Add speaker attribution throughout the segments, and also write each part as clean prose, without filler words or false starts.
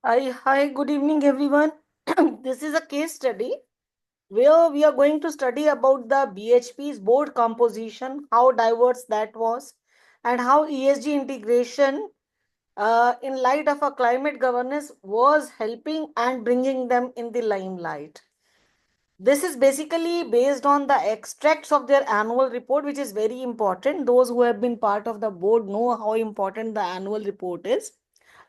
Speaker 1: Hi, good evening, everyone. This is a case study where we are going to study about the BHP's board composition, how diverse that was, and how ESG integration in light of a climate governance was helping and bringing them in the limelight. This is basically based on the extracts of their annual report, which is very important. Those who have been part of the board know how important the annual report is.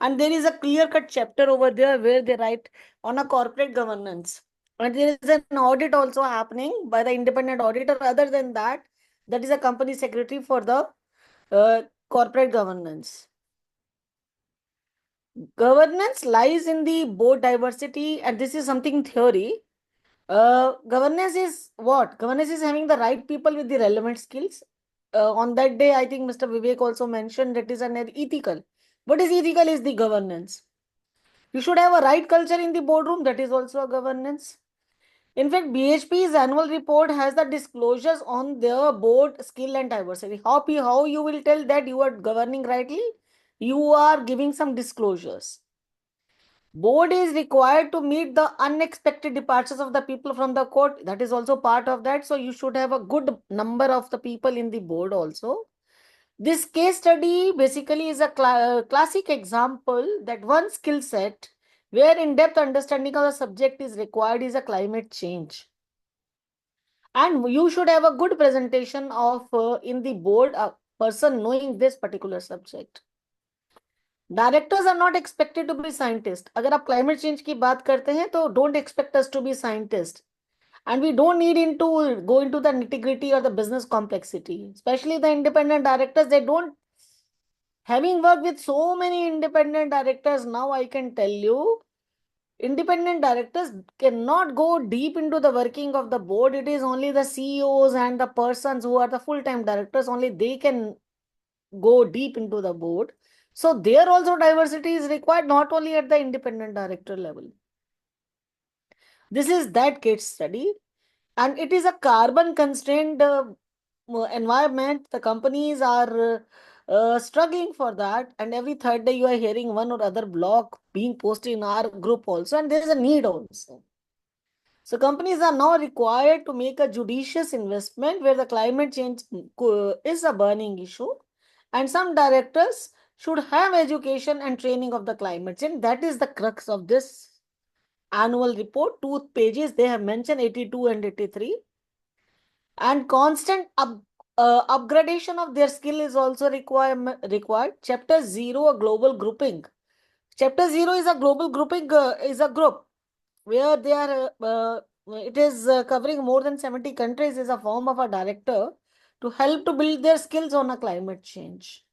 Speaker 1: And there is a clear cut chapter over there where they write on a corporate governance. And there is an audit also happening by the independent auditor. Other than that, that is a company secretary for the corporate governance. Governance lies in the board diversity, and this is something theory. Governance is what? Governance is having the right people with the relevant skills. On that day, I think Mr. Vivek also mentioned that is an ethical. What is ethical is the governance. You should have a right culture in the boardroom. That is also a governance. In fact, BHP's annual report has the disclosures on their board skill and diversity. How you will tell that you are governing rightly? You are giving some disclosures. Board is required to meet the unexpected departures of the people from the court. That is also part of that. So you should have a good number of the people in the board also. This case study basically is a classic example that one skill set where in-depth understanding of the subject is required is a climate change. And you should have a good presentation of in the board a person knowing this particular subject. Directors are not expected to be scientist. अगर आप climate change की बात करते हैं तो don't expect us to be scientist, and we don't need into go into the nitty-gritty or the business complexity. Especially the independent directors, they don't, having worked with so many independent directors, now I can tell you independent directors cannot go deep into the working of the board. It is only the CEOs and the persons who are the full-time directors, only they can go deep into the board. So there also diversity is required, not only at the independent director level. This is that case study, and it is a carbon constrained environment. The companies are struggling for that, and every third day you are hearing one or other blog being posted in our group also, and there is a need also. So companies are now required to make a judicious investment where the climate change is a burning issue, and some directors should have education and training of the climate change. That is the crux of this annual report. 2 pages they have mentioned, 82 and 83, and constant upgradation of their skill is also required. Chapter 0, a global grouping. Chapter 0 is a global grouping, is a group where they are it is covering more than 70 countries, is a form of a director to help to build their skills on a climate change.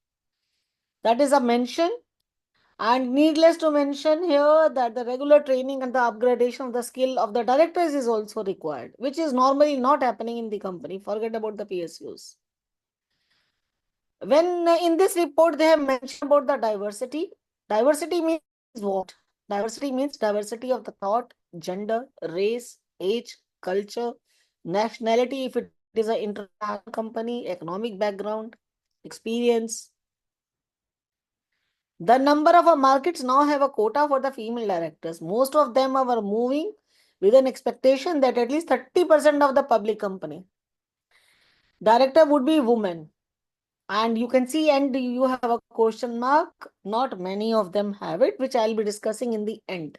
Speaker 1: That is a mention. And needless to mention here that the regular training and the upgradation of the skill of the directors is also required, which is normally not happening in the company. Forget about the PSUs. When in this report they have mentioned about the diversity. Diversity means what? Diversity means diversity of the thought, gender, race, age, culture, nationality, if it is an international company, economic background, experience. The number of our markets now have a quota for the female directors. Most of them are moving with an expectation that at least 30% of the public company director would be women. And you can see, and you have a question mark. Not many of them have it, which I'll be discussing in the end.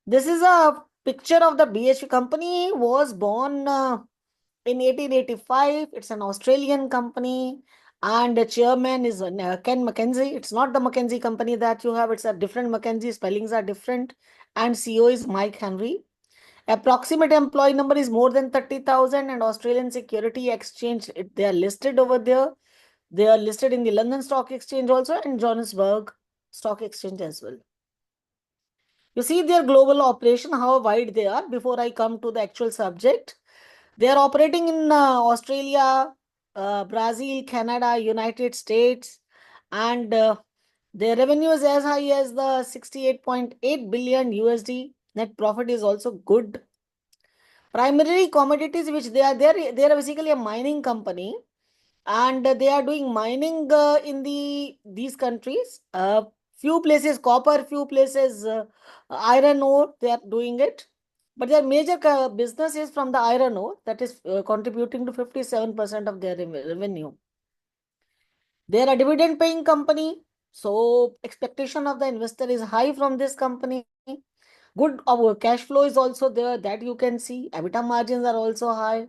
Speaker 1: This is a picture of the BHP company. Was born in 1885. It's an Australian company, and the chairman is Ken McKenzie. It's not the McKenzie company that you have. It's a different McKenzie. Spellings are different. And CEO is Mike Henry. Approximate employee number is more than 30,000, and Australian Security Exchange, they are listed over there. They are listed in the London Stock Exchange also and Johannesburg Stock Exchange as well. You see their global operation, how wide they are. Before I come to the actual subject, they are operating in Australia, Brazil, Canada, United States, and their revenue is as high as the 68.8 billion USD. Net profit is also good. Primary commodities which they are basically a mining company, and they are doing mining in these countries. Few places copper, few places iron ore, they are doing it. But their major business is from the iron ore, that is contributing to 57% of their revenue. They are a dividend paying company. So expectation of the investor is high from this company. Good cash flow is also there, that you can see. EBITDA margins are also high.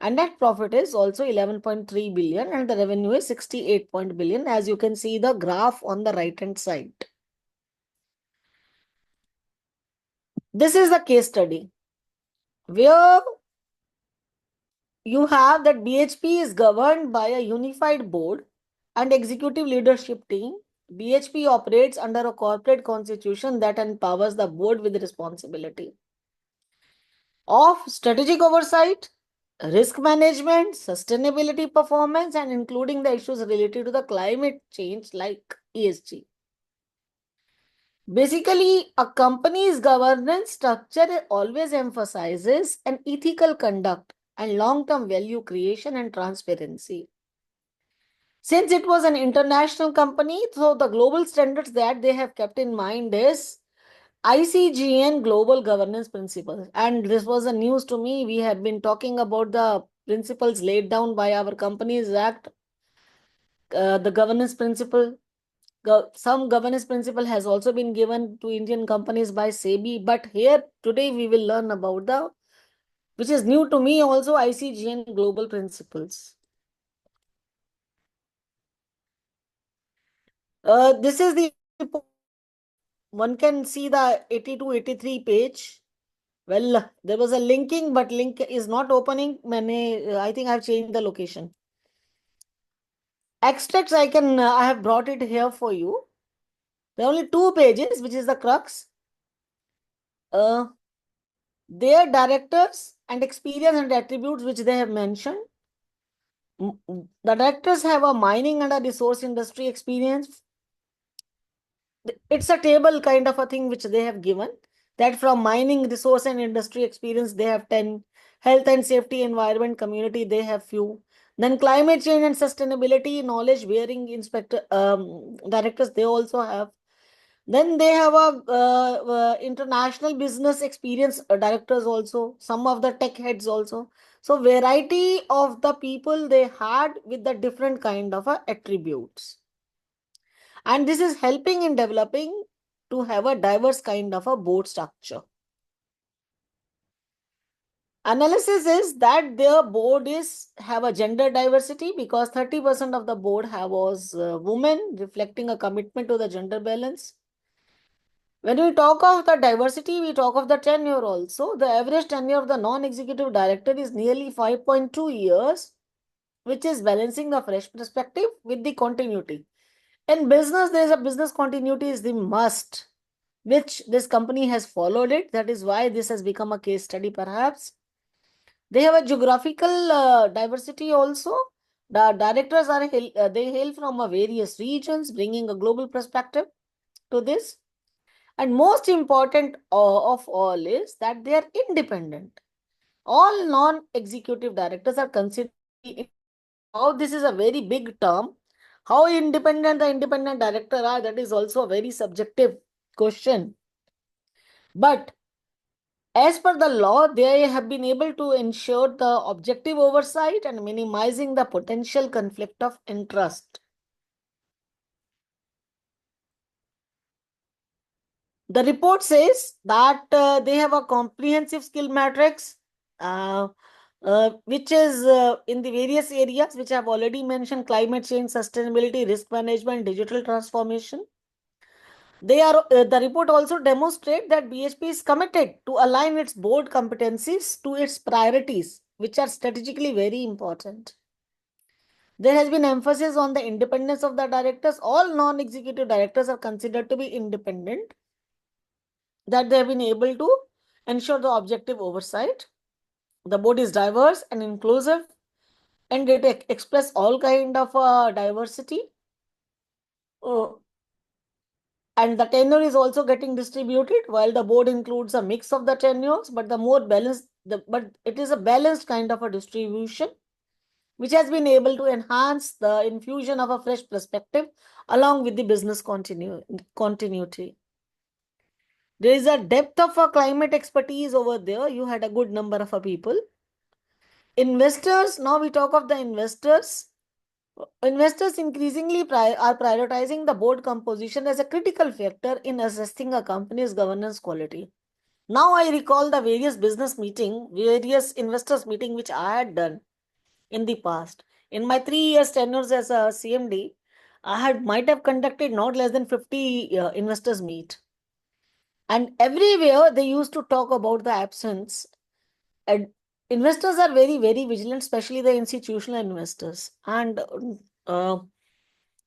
Speaker 1: And net profit is also 11.3 billion and the revenue is 68 billion, as you can see the graph on the right hand side. This is the case study where you have that BHP is governed by a unified board and executive leadership team. BHP operates under a corporate constitution that empowers the board with responsibility of strategic oversight, risk management, sustainability performance, and including the issues related to the climate change like ESG. Basically, a company's governance structure always emphasizes an ethical conduct and long-term value creation and transparency. Since it was an international company, so the global standards that they have kept in mind is ICGN Global Governance Principles. And this was a news to me. We have been talking about the principles laid down by our Companies Act, the governance principle. Some governance principle has also been given to Indian companies by SEBI. But here today we will learn about the, which is new to me also, ICGN Global Principles. This is the, one can see the 82-83 page. Well, there was a linking, but link is not opening. I think I've changed the location. Extracts, I have brought it here for you. There are only 2 pages, which is the crux. Their directors and experience and attributes which they have mentioned. The directors have a mining and a resource industry experience. It's a table kind of a thing which they have given, that from mining, resource and industry experience they have 10, health and safety, environment, community they have few, then climate change and sustainability knowledge bearing inspector directors they also have, then they have a international business experience directors also, some of the tech heads also. So variety of the people they had with the different kind of attributes. And this is helping in developing to have a diverse kind of a board structure. Analysis is that their board is have a gender diversity because 30% of the board was women, reflecting a commitment to the gender balance. When we talk of the diversity, we talk of the tenure also. The average tenure of the non-executive director is nearly 5.2 years, which is balancing the fresh perspective with the continuity. In business, there is a business continuity is the must, which this company has followed it. That is why this has become a case study perhaps. They have a geographical diversity also. The directors are they hail from various regions, bringing a global perspective to this. And most important of all is that they are independent. All non-executive directors are considered. How this is a very big term. How independent the independent director are, that is also a very subjective question. But as per the law, they have been able to ensure the objective oversight and minimizing the potential conflict of interest. The report says that they have a comprehensive skill matrix, which is in the various areas which I have already mentioned: climate change, sustainability, risk management, digital transformation. The report also demonstrates that BHP is committed to align its board competencies to its priorities, which are strategically very important. There has been emphasis on the independence of the directors. All non-executive directors are considered to be independent, that they have been able to ensure the objective oversight. The board is diverse and inclusive, and it express all kind of diversity. And the tenure is also getting distributed, while the board includes a mix of the tenures, but the more balanced, but it is a balanced kind of a distribution. which has been able to enhance the infusion of a fresh perspective along with the business continuity. There is a depth of a climate expertise over there. You had a good number of people. Investors, now we talk of the investors. Investors increasingly are prioritizing the board composition as a critical factor in assessing a company's governance quality. Now I recall the various investors meeting which I had done in the past. In my 3 years tenures as a CMD, might have conducted not less than 50 investors meet. And everywhere they used to talk about the absence. And investors are very, very vigilant, especially the institutional investors. And uh,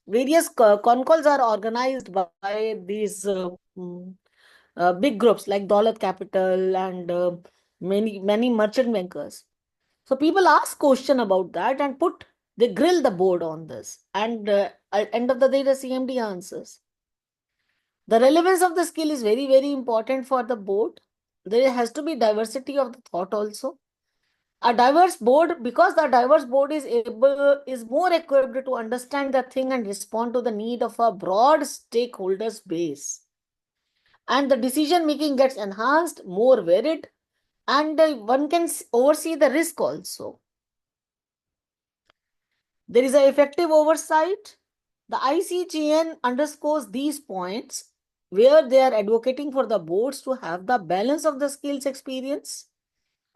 Speaker 1: various con calls are organized by these big groups like Daulat Capital and many merchant bankers. So people ask question about that and they grill the board on this. And at end of the day, the CMD answers. The relevance of the skill is very, very important for the board. There has to be diversity of the thought also. A diverse board, because the diverse board is more equipped to understand the thing and respond to the need of a broad stakeholders base. And the decision making gets enhanced, more varied, and one can oversee the risk also. There is an effective oversight. The ICGN underscores these points where they are advocating for the boards to have the balance of the skills, experience,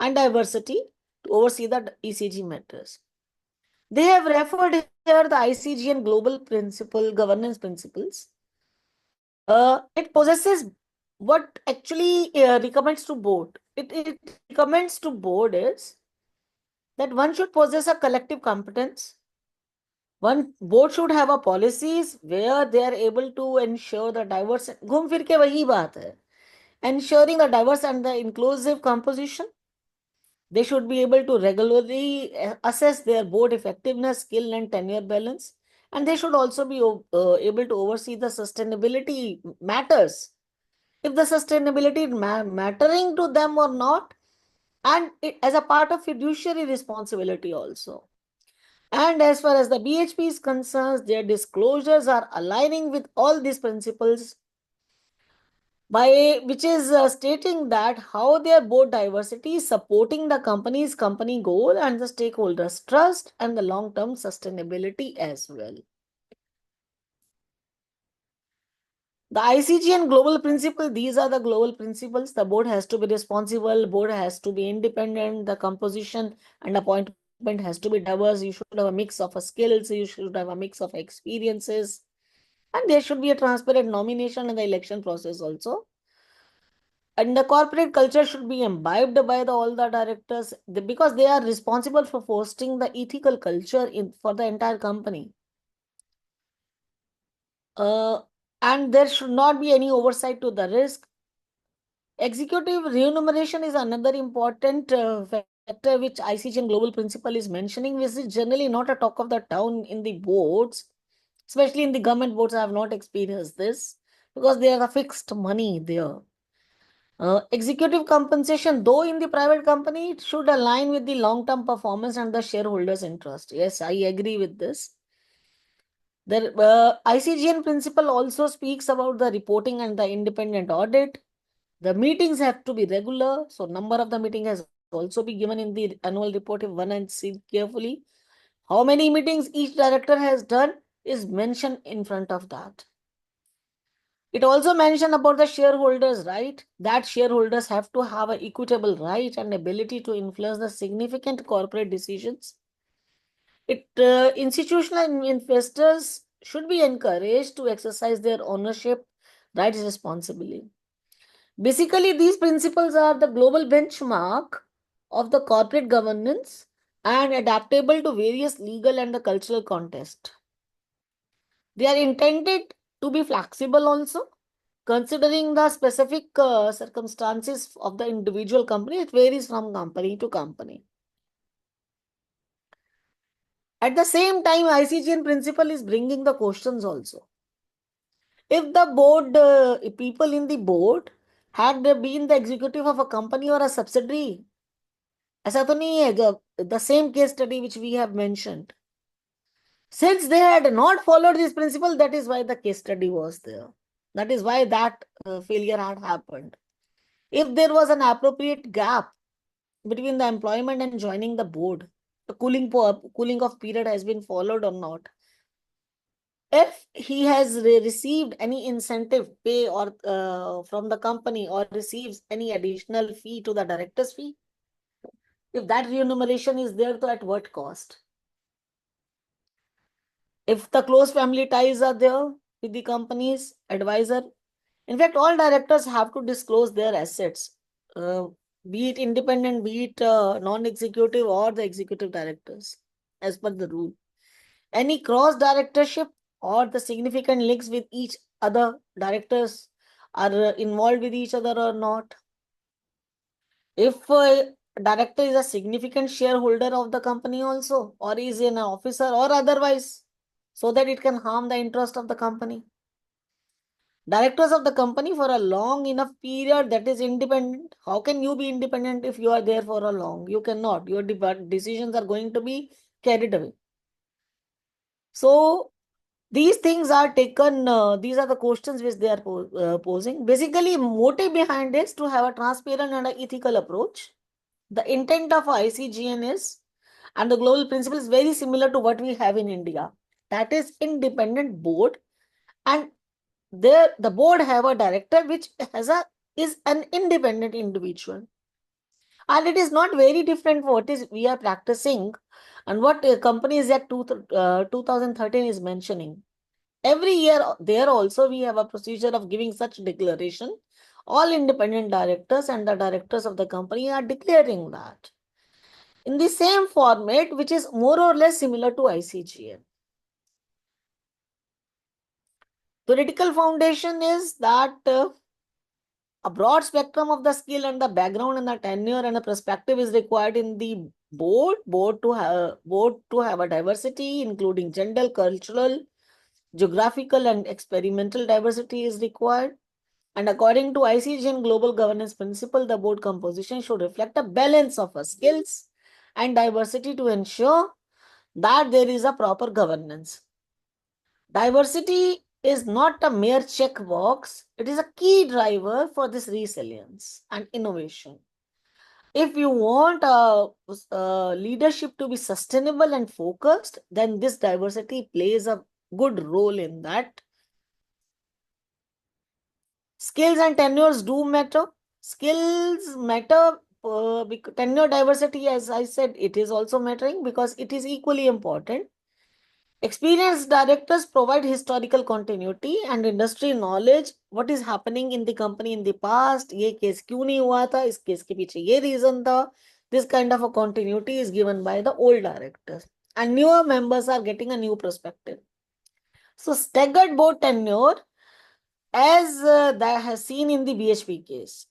Speaker 1: and diversity to oversee the ECG matters. They have referred here the ICGN global governance principles. It possesses what actually recommends to board. It recommends to board is that one should possess a collective competence. One board should have a policies where they are able to ensure the diverse. घूम फिर के वही बात है. Ensuring a diverse and the inclusive composition. They should be able to regularly assess their board effectiveness, skill, and tenure balance. And they should also be able to oversee the sustainability matters. If the sustainability mattering to them or not, and as a part of fiduciary responsibility also. And as far as the BHP is concerned, their disclosures are aligning with all these principles, by which is stating that how their board diversity is supporting the company's company goal and the stakeholders' trust and the long-term sustainability as well. The ICGN global principle, these are the global principles. The board has to be responsible, board has to be independent, the composition and appointment has to be diverse. You should have a mix of skills, you should have a mix of experiences, and there should be a transparent nomination in the election process also. And the corporate culture should be imbibed by all the directors because they are responsible for fostering the ethical culture for the entire company. And there should not be any oversight to the risk. Executive remuneration is another important factor which ICGN Global Principle is mentioning, which is generally not a talk of the town in the boards, especially in the government boards. I have not experienced this because there are fixed money there. Executive compensation, though in the private company, it should align with the long-term performance and the shareholders' interest. Yes, I agree with this. The ICGN principle also speaks about the reporting and the independent audit. The meetings have to be regular. So number of the meeting has also be given in the annual report if one and see carefully. How many meetings each director has done is mentioned in front of that. It also mentioned about the shareholders, right? That shareholders have to have an equitable right and ability to influence the significant corporate decisions. Institutional investors should be encouraged to exercise their ownership rights responsibly. Basically, these principles are the global benchmark of the corporate governance and adaptable to various legal and the cultural context. They are intended to be flexible also, considering the specific circumstances of the individual company. It varies from company to company. At the same time, ICGN principle is bringing the questions also. If the board, people in the board had been the executive of a company or a subsidiary, ऐसा तो नहीं है the same case study which we have mentioned. Since they had not followed this principle, that is why the case study was there. That is why that failure had happened. If there was an appropriate gap between the employment and joining the board, the cooling off period has been followed or not. If he has received any incentive pay or from the company, or receives any additional fee to the director's fee, if that remuneration is there, to at what cost? If the close family ties are there with the company's advisor, in fact, all directors have to disclose their assets, uh, be it independent, be it non-executive or the executive directors, as per the rule. Any cross directorship or the significant links with each other directors are involved with each other or not. If a director is a significant shareholder of the company also, or is an officer or otherwise, so that it can harm the interest of the company. Directors of the company for a long enough period, that is independent. How can you be independent if you are there for a long? You cannot. Your decisions are going to be carried away. So these things are taken, these are the questions which they are posing. Basically, motive behind is to have a transparent and an ethical approach. The intent of ICGN is, and the global principle is very similar to what we have in India. That is independent board, and there the board have a director which is an independent individual. And it is not very different what is we are practicing and what Companies Act 2013 is mentioning. Every year there also we have a procedure of giving such declaration. All independent directors and the directors of the company are declaring that in the same format, which is more or less similar to ICGN. Theoretical foundation is that a broad spectrum of the skill and the background and the tenure and the perspective is required in the board to have a diversity, including gender, cultural, geographical, and experimental diversity is required. And according to ICGN Global Governance Principle, the board composition should reflect a balance of skills and diversity to ensure that there is a proper governance. Diversity is not a mere checkbox, it is a key driver for this resilience and innovation. If you want leadership to be sustainable and focused, then this diversity plays a good role in that. Skills and tenures do matter. Skills matter. Tenure diversity, as I said, it is also mattering because it is equally important. Experienced directors provide historical continuity and industry knowledge. What is happening in the company in the past? ये case क्यों नहीं हुआ था? इस case के पीछे ये reason था. This kind of a continuity is given by the old directors, and newer members are getting a new perspective. So staggered board tenure, as that has seen in the BHP case,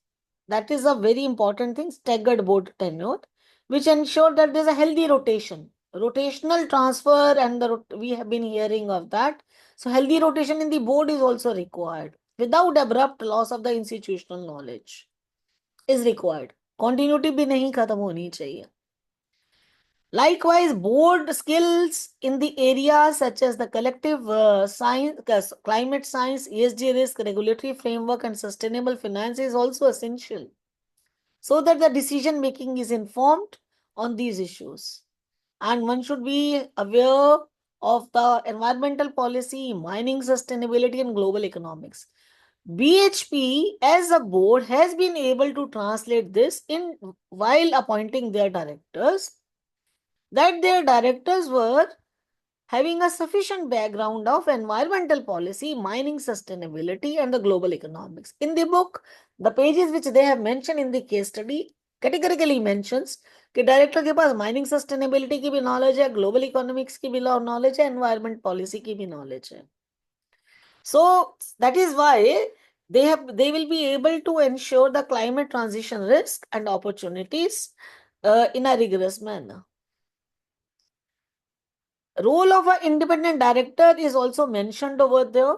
Speaker 1: that is a very important thing. Staggered board tenure, which ensure that there's a healthy rotation. Rotational transfer, and we have been hearing of that. So healthy rotation in the board is also required without abrupt loss of the institutional knowledge is required. Continuity भी नहीं खत्म होनी चाहिए. Likewise, board skills in the areas such as the collective science, climate science, ESG risk, regulatory framework, and sustainable finance is also essential, so that the decision making is informed on these issues. And one should be aware of the environmental policy, mining sustainability, and global economics. BHP as a board has been able to translate this in while appointing their directors, that their directors were having a sufficient background of environmental policy, mining sustainability, and the global economics. In the book, the pages which they have mentioned in the case study categorically mentions कि director के पास mining sustainability की भी knowledge है, global economics की भी knowledge है, environment policy की भी नॉलेज है. So that is why they will be able to ensure the climate transition risk and opportunities in a rigorous manner. Role of an independent director is also mentioned over there.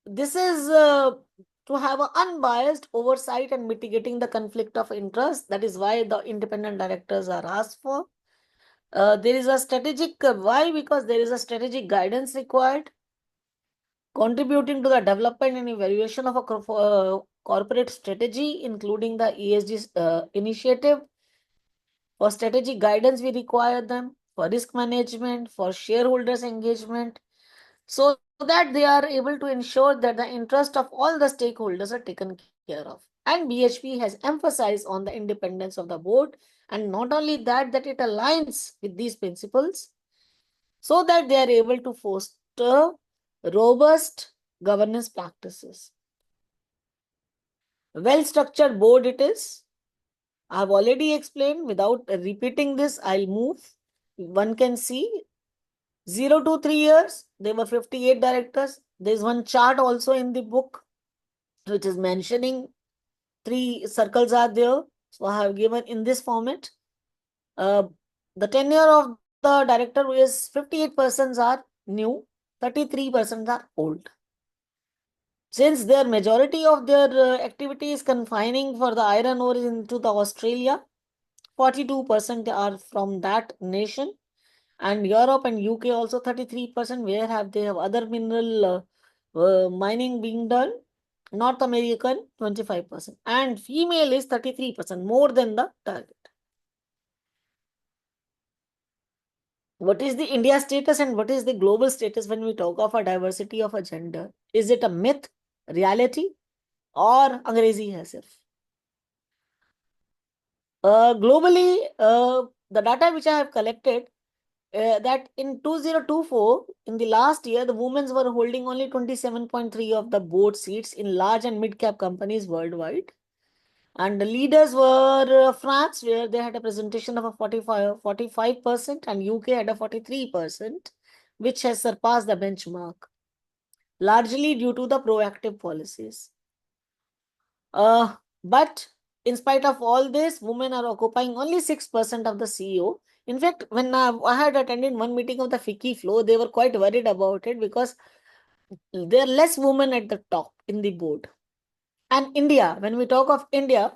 Speaker 1: This is to to have an unbiased oversight and mitigating the conflict of interest. That is why the independent directors are asked for. There is a strategic, why? Because there is a strategic guidance required, contributing to the development and evaluation of a corporate strategy, including the ESG initiative. For strategic guidance, we require them for risk management, for shareholders engagement, so that they are able to ensure that the interest of all the stakeholders are taken care of. And BHP has emphasized on the independence of the board, and not only that, that it aligns with these principles so that they are able to foster robust governance practices. Well-structured board it is. I have already explained. Without repeating this, I'll move. One can see 0 to 3 years, there were 58 directors. There's one chart also in the book which is mentioning 3 circles are there. So I have given in this format. The tenure of the director is 58% are new, 33% are old. Since their majority of their activity is confining for the iron ore into the Australia, 42% are from that nation, and Europe and UK also 33%. Where have they have other mineral mining being done? North American 25%, and female is 33%, more than the target. What is the India status and what is the global status when we talk of a diversity of a gender? Is it a myth, reality, or Angrezi hai sirf? Globally, the data which I have collected, that in 2024, in the last year, the women were holding only 27.3 of the board seats in large and mid-cap companies worldwide. And the leaders were France, where they had a presentation of a 45%, and UK had a 43%, which has surpassed the benchmark, largely due to the proactive policies. But in spite of all this, women are occupying only 6% of the CEO. In fact, when I had attended one meeting of the FICCI flow, they were quite worried about it because there are less women at the top in the board. And India, when we talk of India,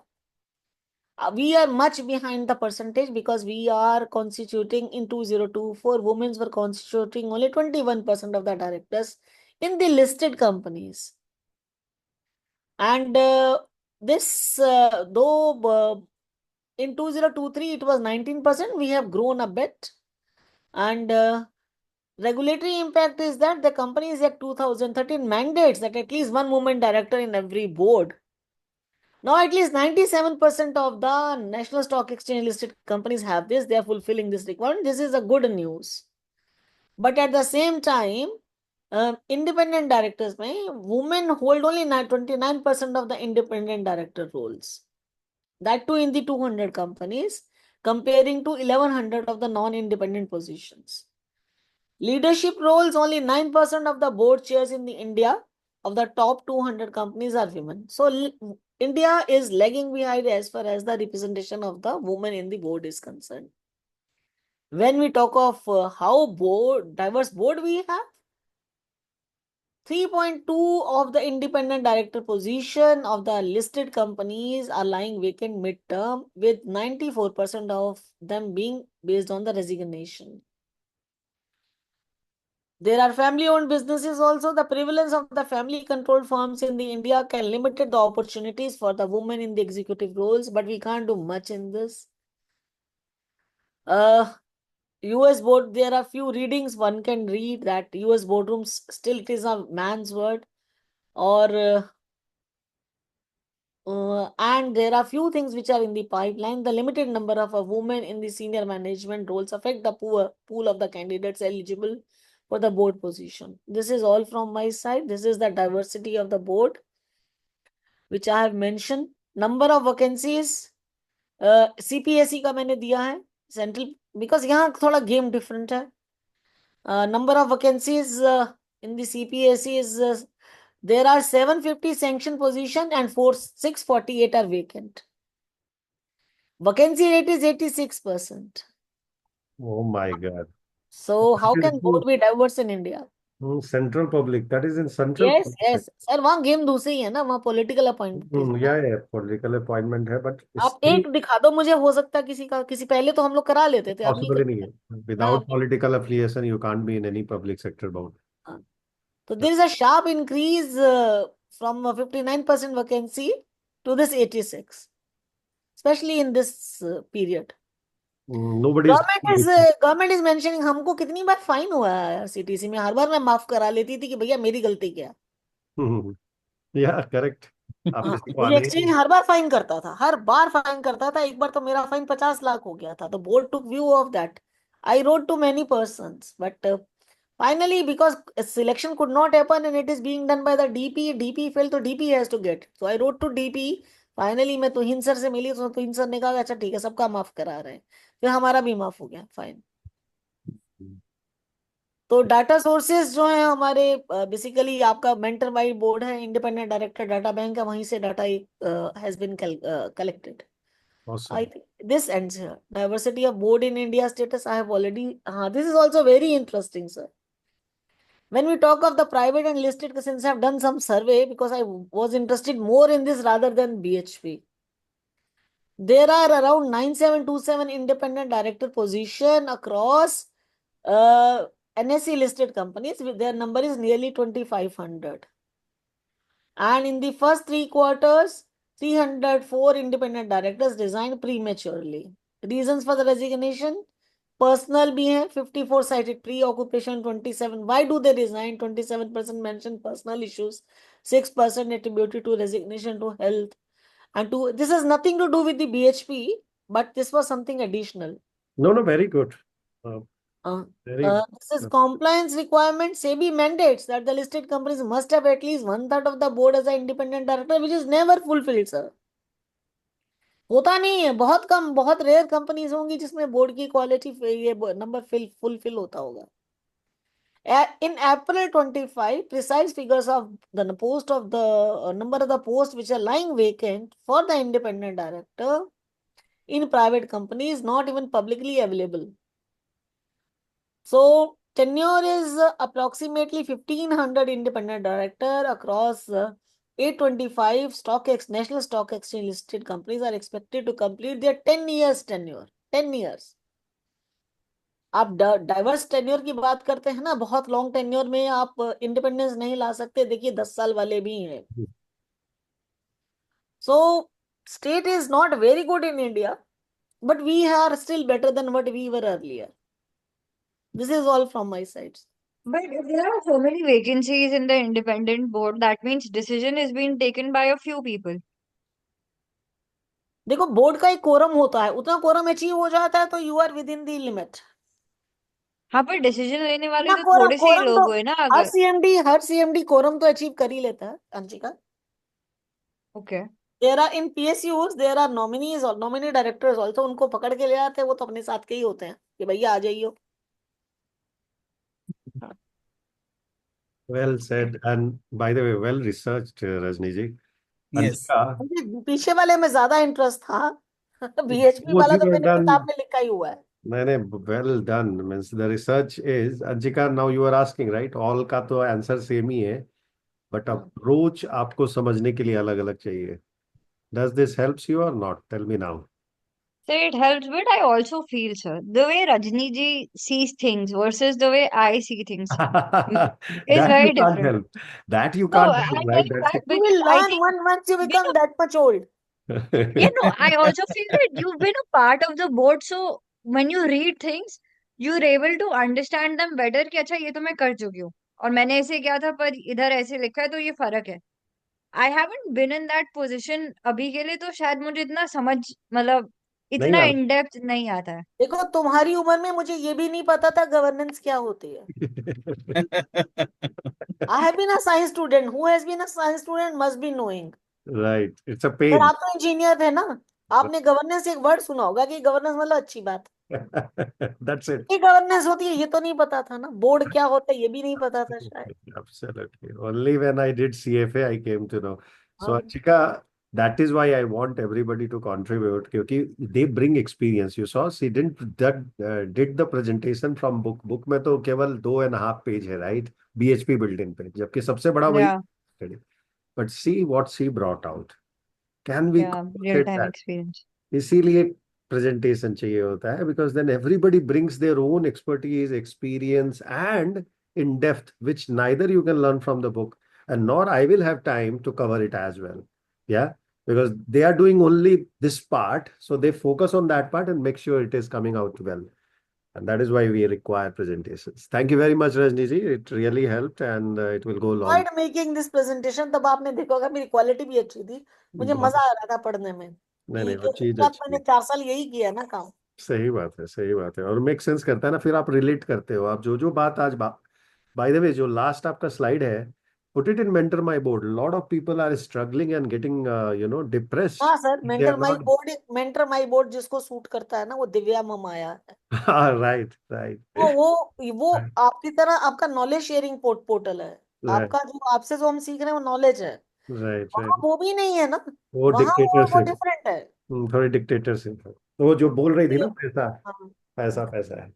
Speaker 1: we are much behind the percentage because we are constituting in 2024, women were constituting only 21% of the directors in the listed companies. And this, though in 2023 it was 19%, we have grown a bit. And regulatory impact is that the Companies Act 2013 mandates that at least one woman director in every board. Now, at least 97% of the National Stock Exchange listed companies have this. They are fulfilling this requirement. This is a good news. But at the same time, independent directors, women hold only 29% of the independent director roles. That too in the 200 companies, comparing to 1100 of the non-independent positions. Leadership roles, only 9% of the board chairs in the India of the top 200 companies are women. So India is lagging behind as far as the representation of the women in the board is concerned. When we talk of how diverse board we have, 3.2 of the independent director position of the listed companies are lying vacant mid-term, with 94% of them being based on the resignation. There are family-owned businesses also. The prevalence of the family-controlled firms in the India can limit the opportunities for the women in the executive roles, but we can't do much in this. US board, there are few readings one can read that US boardrooms still it is a man's word, or and there are few things which are in the pipeline. The limited number of women in the senior management roles affect the pool of the candidates eligible for the board position. This is all from my side. This is the diversity of the board, which I have mentioned. Number of vacancies, CPSE का मैंने दिया है central, because यहाँ थोड़ा game different है. Number of vacancies in the CPSE is there are 750 sanctioned position and 648 are vacant. Vacancy rate is 86%.
Speaker 2: Oh my God.
Speaker 1: So how
Speaker 2: It
Speaker 1: can
Speaker 2: is
Speaker 1: board be diverse in India?
Speaker 2: Central public, that is in central
Speaker 1: yes
Speaker 2: public.
Speaker 1: Yes sir, वहाँ game दूसरी है ना, वहाँ political appointment है ना।
Speaker 2: या political appointment है, but
Speaker 1: आप
Speaker 2: स्टिल
Speaker 1: एक दिखा दो मुझे, हो सकता है किसी का, किसी पहले तो हम लोग करा लेते थे, अब नहीं
Speaker 2: पॉसिबल ही नहीं
Speaker 1: करते
Speaker 2: है,
Speaker 1: ना
Speaker 2: विदाउट
Speaker 1: अब।
Speaker 2: Political affiliation you can't be in any public sector board.
Speaker 1: हाँ, तो there is a sharp increase from 59% vacancy to this 86, especially in this period.
Speaker 2: Nobody is
Speaker 1: government is mentioning, हमको कितनी बार फाइन हुआ है सीटीसी में, हर बार मैं माफ करा लेती थी कि भैया मेरी गलती क्या है।
Speaker 2: या करेक्ट. आप
Speaker 1: हाँ,
Speaker 2: किसी को
Speaker 1: मुझे
Speaker 2: आने ही
Speaker 1: एक्सचेंज
Speaker 2: नहीं.
Speaker 1: हर बार फाइन करता था, हर बार फाइन करता था। एक बार तो मेरा फाइन 50 लाख हो गया था, तो board took view of that. I wrote to many persons, but finally because selection could not happen and it is being done by the DP, DP fail तो DP has to get, so I wrote to DP. फाइनली मैं Tuhin sir से मिली, तो तुहिन sir ने कहा अच्छा ठीक है, सबका माफ करा रहे हैं, फिर हमारा भी माफ हो गया फाइन। तो डाटा सोर्सेज जो है हमारे, बेसिकली आपका मेंटर वाइड बोर्ड है, इंडिपेंडेंट डायरेक्टर डाटा बैंक है, वहीं से data has been collected. I
Speaker 2: Awesome.
Speaker 1: Think this ends here diversity of board in India status. I have already, हाँ, this is also very interesting sir. When we talk of the private and listed, since I've done some survey because I was interested more in this rather than BHP, there are around 9727 independent director position across NSE listed companies. Their number is nearly 2500. And in the first 3 quarters, 304 independent directors resigned prematurely. Reasons for the resignation: personal भी है, 54 cited pre-occupation, 27. Why do they resign? 27% mentioned personal issues, 6% attributed to resignation to health. And to this has nothing to do with the BHP, but this was something additional.
Speaker 2: No, no, very good. Uh,
Speaker 1: Uh,
Speaker 2: very.
Speaker 1: this is compliance requirement. SEBI mandates that the listed companies must have at least one third of the board as an independent director, which is never fulfilled, sir. होता नहीं है, बहुत कम, बहुत rare companies होंगी जिसमें board की quality ये number fulfil होता होगा। In April 25, precise figures of the post of the number of the posts which are lying vacant for the independent director in private companies not even publicly available. So tenure is approximately 1500 independent director across 825 national stock exchange listed companies are expected to complete their 10 years tenure. 10 years. आप diverse tenure की बात करते हैं ना, बहुत long tenure में आप independence नहीं ला सकते, देखिए 10 साल वाले भी हैं। So state is not very good in India, but we are still better than what we were earlier. This is all from my side.
Speaker 3: But if there are so many vacancies in the independent board, that means decision is being taken by a few people.
Speaker 1: देखो, board का एक quorum होता है, उतना quorum achieve हो जाता है तो you are within the limit.
Speaker 3: हाँ, पर डिसीजन लेने वाले
Speaker 1: ना
Speaker 3: तो
Speaker 1: कोरम,
Speaker 3: थोड़े से ही
Speaker 1: कोरम तो
Speaker 3: लोग हुए ना
Speaker 1: हर
Speaker 3: अगर.
Speaker 1: सीएमडी, हर सीएमडी कोरम तो अचीव कर ही लेता है Anshika.
Speaker 3: Okay.
Speaker 1: There are in PSUs, there are nominees और नॉमिनी डायरेक्टर्स ऑल्सो, उनको पकड़ के ले आते हैं, वो तो अपने साथ के ही होते हैं कि भैया आ जाइए।
Speaker 2: Well said. And by the way, well researched, Rajni ji.
Speaker 4: Yes.
Speaker 2: Anshika,
Speaker 1: मुझे पीछे वाले में ज्यादा इंटरेस्ट था। बीएचपी
Speaker 2: what
Speaker 1: वाला
Speaker 2: you
Speaker 1: तो
Speaker 2: have
Speaker 1: मैंने किताब
Speaker 2: done,
Speaker 1: में लिखा ही हुआ है।
Speaker 2: मैंने well done. Means the research is, Anshika, now you are asking, right? All का तो आंसर सेम ही है, बट
Speaker 1: हाँ।
Speaker 2: अप्रोच आपको समझने के लिए अलग अलग चाहिए. Does this helps you or not? Tell me now.
Speaker 3: So it helps, but I also feel, sir, the way Rajni ji sees things versus the way I see things is
Speaker 2: That you
Speaker 3: very
Speaker 2: can't
Speaker 3: different.
Speaker 2: help. That you
Speaker 3: No,
Speaker 2: can't
Speaker 3: I
Speaker 2: help,
Speaker 3: tell
Speaker 2: right?
Speaker 3: you
Speaker 2: That's
Speaker 3: that
Speaker 1: You
Speaker 3: because
Speaker 1: will
Speaker 3: I
Speaker 1: learn
Speaker 3: think,
Speaker 1: one once you
Speaker 3: you
Speaker 1: become
Speaker 3: know,
Speaker 1: that much old.
Speaker 3: I also feel that you've been a part of the board, so when you read things, you're able to understand them better कि अच्छा ये तो मैं कर चुकी हूँ और मैंने ऐसे किया था पर इधर ऐसे लिखा है तो ये फर्क है. I haven't been in that position अभी के लिए, तो शायद मुझे इतना समझ, मतलब
Speaker 2: नहीं
Speaker 3: इतना
Speaker 2: आ
Speaker 3: इन डेप्थ नहीं आता है.
Speaker 1: देखो, तुम्हारी उम्र में मुझे ये भी नहीं पता था गवर्नेंस क्या होती है। I have been a science student, who has been a science student must be knowing.
Speaker 2: Right, it's a
Speaker 1: per
Speaker 2: pen.
Speaker 1: आप तो इंजीनियर थे ना, आपने गवर्नेंस एक वर्ड सुना होगा कि गवर्नेंस मतलब अच्छी बात।
Speaker 2: That's it.
Speaker 1: ये गवर्नेंस होती है ये तो नहीं पता था ना, बोर्ड क्या होता है ये भी नहीं पता था शायद।
Speaker 2: Absolutely. Only when I did CFA, I came to know. So,
Speaker 1: हाँ।
Speaker 2: Achika, That is why I want everybody to contribute, because they bring experience. You saw she did the presentation from book में तो केवल 2.5 page है, right? BHP built-in पे, जबकि सबसे बड़ा वही
Speaker 3: Yeah,
Speaker 2: study. But see what she brought out. Can we
Speaker 3: yeah, real
Speaker 2: compensate
Speaker 3: time
Speaker 2: that?
Speaker 3: experience.
Speaker 2: इसीलिए प्रेजेंटेशन चाहिए होता है, because then everybody brings their own expertise, experience, and in depth, which neither you can learn from the book, and nor I will have time to cover it as well. Yeah, because they are doing only this part, so they focus on that part and make sure it is coming out well. And that is why we require presentations. Thank you very much, Rajni ji. It really helped, and it will go long.
Speaker 1: While making this presentation, तब आपने देखा होगा मेरी quality भी अच्छी थी, मुझे
Speaker 2: बहुत
Speaker 1: मजा आ रहा था पढ़ने में,
Speaker 2: नहीं
Speaker 1: कि
Speaker 2: नहीं, वो
Speaker 1: क्योंकि
Speaker 2: चीज
Speaker 1: बात
Speaker 2: अच्छी
Speaker 1: मैंने
Speaker 2: है।
Speaker 1: 4 साल यही किया ना काम।
Speaker 2: सही बात है, सही बात है, और मेक सेंस करता है ना, फिर आप रिलेट करते हो, आप जो जो बात आज बाय द वे जो लास्ट आपका स्लाइड है, put it in mentor my board, lot of people are struggling and getting depressed,
Speaker 1: हाँ sir,
Speaker 2: they are not.
Speaker 1: Mentor my board जिसको सूट करता है ना, वो दिव्या ममाया है।
Speaker 2: राइट राइट
Speaker 1: वो आपकी तरह आपका नॉलेज शेयरिंग पोर्टल है।
Speaker 2: राइट
Speaker 1: आपका जो आपसे जो हम सीख रहे हैं वो नॉलेज है।
Speaker 2: राइट
Speaker 1: वहां
Speaker 2: राइट।
Speaker 1: वो भी नहीं है ना,
Speaker 2: वो
Speaker 1: वहां वो
Speaker 2: डिक्टेटरशिप,
Speaker 1: डिफरेंट है।
Speaker 2: थोड़ी डिक्टेटरशिप है। तो वो जो बोल रही थी ना, पैसा
Speaker 1: हाँ,
Speaker 2: पैसा पैसा है,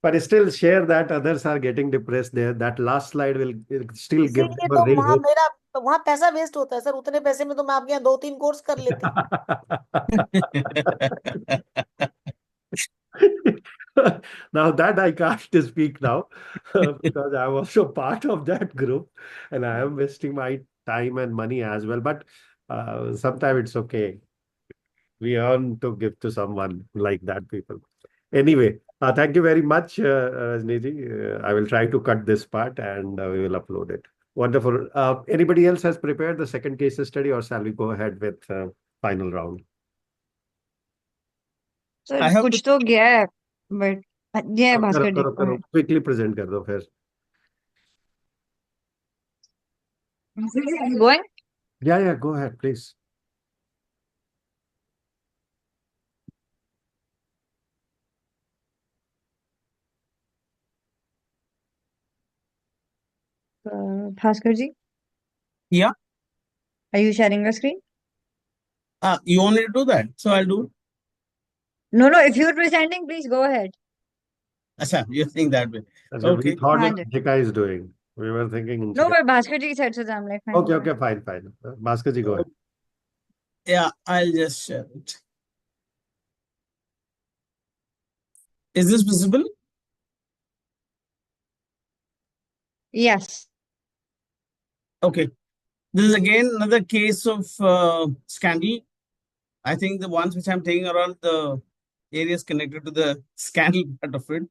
Speaker 2: but still share that others are getting depressed there. That last slide will still give
Speaker 1: इसीलिए
Speaker 2: them a
Speaker 1: तो
Speaker 2: ray
Speaker 1: वहां मेरा वहां पैसा वेस्ट होता है सर। उतने पैसे में तो मैं आपके यहाँ 2-3 कोर्स कर लेती।
Speaker 2: Now that I can't speak now, because I'm also part of that group, and I am wasting my time and money as well. But sometimes it's okay. We earn to give to someone like that people. Anyway, thank you very much, Rajni. I will try to cut this part, and we will upload it. Wonderful. Anybody else has prepared the second case study, or shall we go ahead with final round?
Speaker 3: Sir
Speaker 4: I have
Speaker 3: कुछ तो गया है, but ये है
Speaker 2: करो
Speaker 3: भास्कर जी
Speaker 2: करो
Speaker 3: को
Speaker 2: करो,
Speaker 3: है।
Speaker 2: क्विकली प्रेजेंट कर दो फिर।
Speaker 3: Going.
Speaker 2: Yeah, go ahead, please.
Speaker 3: Bhaskar ji,
Speaker 4: Yeah.
Speaker 3: Are you sharing the screen?
Speaker 4: You want me to do that? So I'll do.
Speaker 3: No no, if you are presenting please go ahead.
Speaker 4: Acha, you're saying that way.
Speaker 2: अच्छा, we
Speaker 4: Okay.
Speaker 2: thought
Speaker 3: हाँ
Speaker 2: that
Speaker 3: जी।
Speaker 2: Jika is doing. We were thinking
Speaker 3: no
Speaker 2: Jika.
Speaker 3: But Bhaskar ji की side से I'm like fine,
Speaker 2: Okay,
Speaker 3: go
Speaker 2: okay,
Speaker 3: ahead.
Speaker 2: fine. Bhaskar ji, go ahead.
Speaker 4: Yeah, I'll just share it. Is this visible?
Speaker 3: Yes.
Speaker 4: Okay. This is again another case of scandal. I think the ones which I'm taking around the areas connected to the scandal part of it.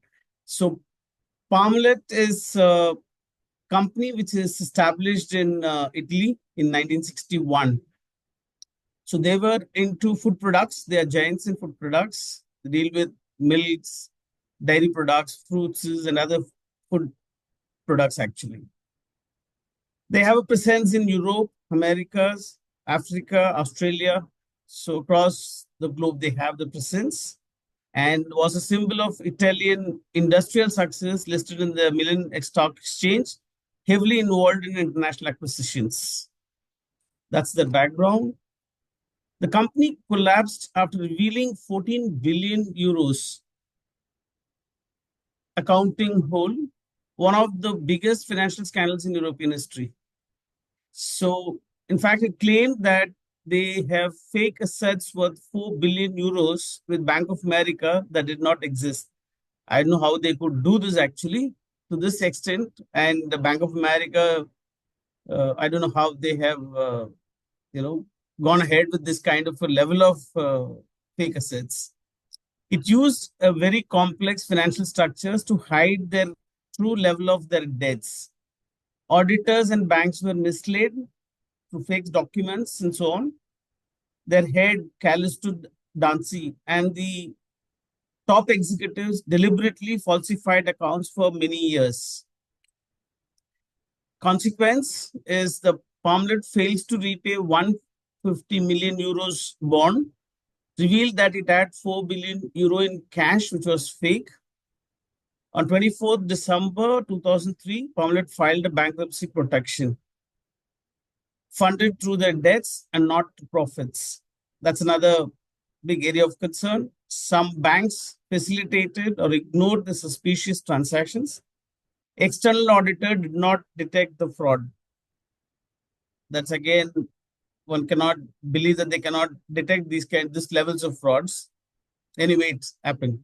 Speaker 4: So Palmlet is a company which is established in Italy in 1961. So they were into food products. They are giants in food products. They deal with milks, dairy products, fruits, and other food products actually. They have a presence in Europe, Americas, Africa, Australia. So across the globe, they have the presence, and was a symbol of Italian industrial success, listed in the Milan Stock Exchange, heavily involved in international acquisitions. That's the background. The company collapsed after revealing 14 billion euros accounting hole, one of the biggest financial scandals in European history. So, in fact, it claimed that they have fake assets worth 4 billion euros with Bank of America that did not exist. I don't know how they could do this actually to this extent. And the Bank of America, I don't know how they have, gone ahead with this kind of a level of fake assets. It used a very complex financial structures to hide their true level of their debts. Auditors and banks were misled through fake documents and so on. Their head, Callisto Dancy, and the top executives deliberately falsified accounts for many years. Consequence is the Palmlet fails to repay 150 million euros bond, revealed that it had 4 billion euro in cash, which was fake. On 24th December 2003, Palmlet filed a bankruptcy protection. funded through their debts and not profits. That's another big area of concern. Some banks facilitated or ignored the suspicious transactions. External auditor did not detect the fraud. That's again, one cannot believe that they cannot detect these levels of frauds. Anyway, it's happened.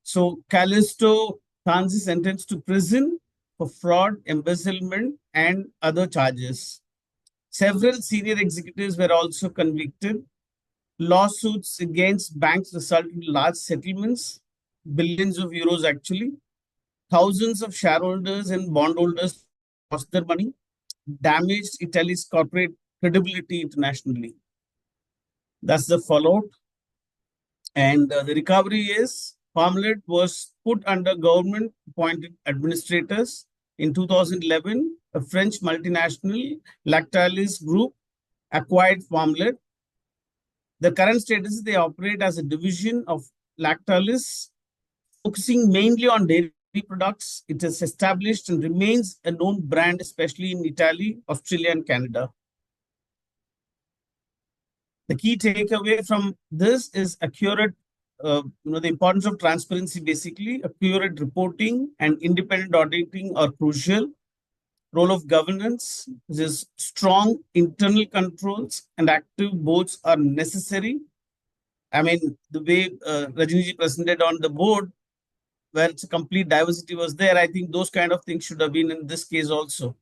Speaker 4: So Callisto is sentenced to prison for fraud, embezzlement, and other charges. Several senior executives were also convicted. Lawsuits against banks resulted in large settlements, billions of euros actually. Thousands of shareholders and bondholders lost their money, damaged Italy's corporate credibility internationally. That's the fallout. And the recovery is Farmlet was put under government appointed administrators. In 2011, a French multinational Lactalis group acquired Farmlet. The current status is they operate as a division of Lactalis, focusing mainly on dairy products. It is established and remains a known brand, especially in Italy, Australia, and Canada. The key takeaway from this is accurate, the importance of transparency, basically, accurate reporting and independent auditing are crucial. Role of governance is strong internal controls and active boards are necessary. I mean, the way Rajini presented on the board, where it's a complete diversity was there, I think those kind of things should have been in this case also.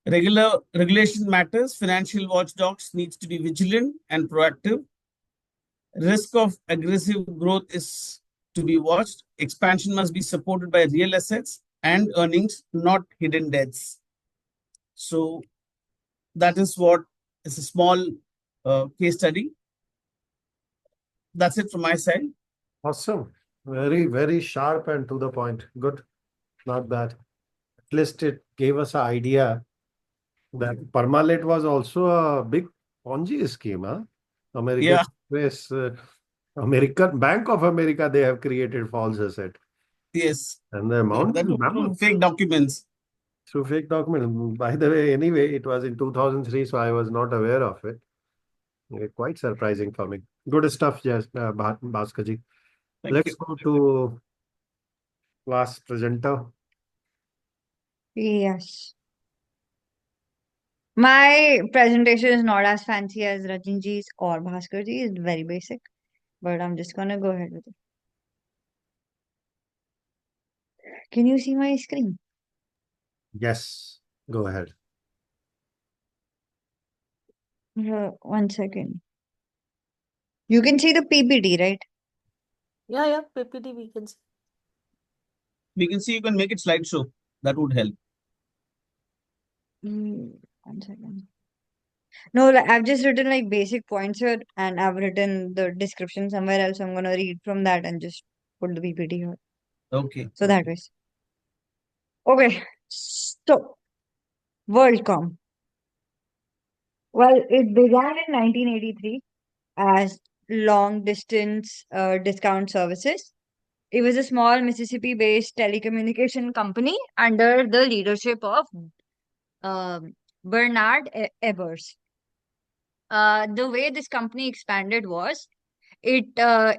Speaker 4: Regulation matters. Financial watchdogs needs to be vigilant and proactive. Risk of aggressive growth is to be watched. Expansion must be supported by real assets and earnings, not hidden debts. So that is what is a small case study. That's it from my side.
Speaker 2: Awesome. Very, very sharp and to the point. Good. Not bad. At least it gave us an idea that Parmalat was also a big Ponzi scheme, huh? American Express, American Bank of America, they have created false asset.
Speaker 4: Yes.
Speaker 2: And the amount
Speaker 4: That
Speaker 2: is
Speaker 4: was through
Speaker 2: mammoth.
Speaker 4: fake documents.
Speaker 2: Through fake document. By the way, anyway, it was in 2003, so I was not aware of it. Quite surprising for me. Good stuff, yes, Bhaskar. Let's
Speaker 4: You.
Speaker 2: go to last presenter.
Speaker 3: Yes. My presentation is not as fancy as Rajinji's or Bhaskarji's. It's very basic, but I'm just gonna go ahead with it. Can you see my screen?
Speaker 2: Yes, go ahead.
Speaker 3: 1 second. You can see the PPT, right?
Speaker 1: Yeah, PPT we can see.
Speaker 4: We can see you can make it slideshow. That would help.
Speaker 3: 1 second. No, I've just written like basic points here and I've written the description somewhere else. I'm gonna read from that and just put the PPT here.
Speaker 4: Okay.
Speaker 3: So that way. Okay. So, WorldCom. Well, it began in 1983 as long distance discount services. It was a small Mississippi based telecommunication company under the leadership of Bernard Ebbers. The way this company expanded was it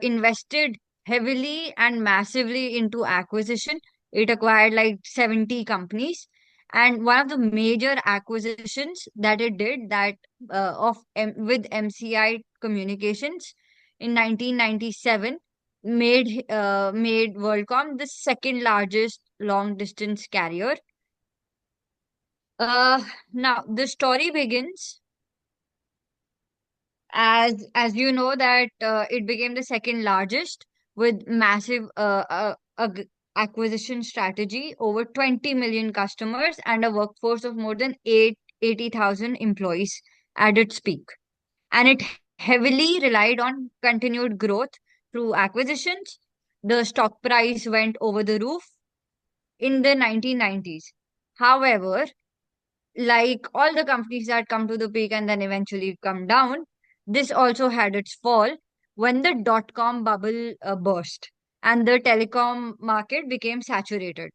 Speaker 3: invested heavily and massively into acquisition. It acquired like 70 companies. And one of the major acquisitions that it did with MCI Communications in 1997 made WorldCom the second largest long distance carrier. Now the story begins as you know that it became the second largest with massive acquisition strategy, over 20 million customers and a workforce of more than 80,000 employees at its peak. And it heavily relied on continued growth through acquisitions. The stock price went over the roof in the 1990s. However, like all the companies that come to the peak and then eventually come down, this also had its fall when the dot-com bubble burst and the telecom market became saturated.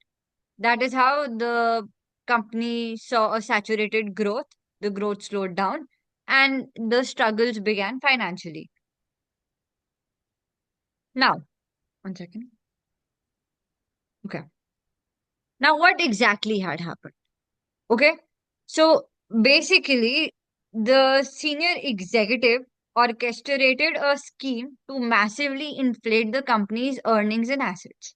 Speaker 3: That is how the company saw a saturated growth. the growth slowed down, and the struggles began financially. Now, 1 second. Okay. Now, what exactly had happened? Okay. So basically, the senior executive orchestrated a scheme to massively inflate the company's earnings and assets.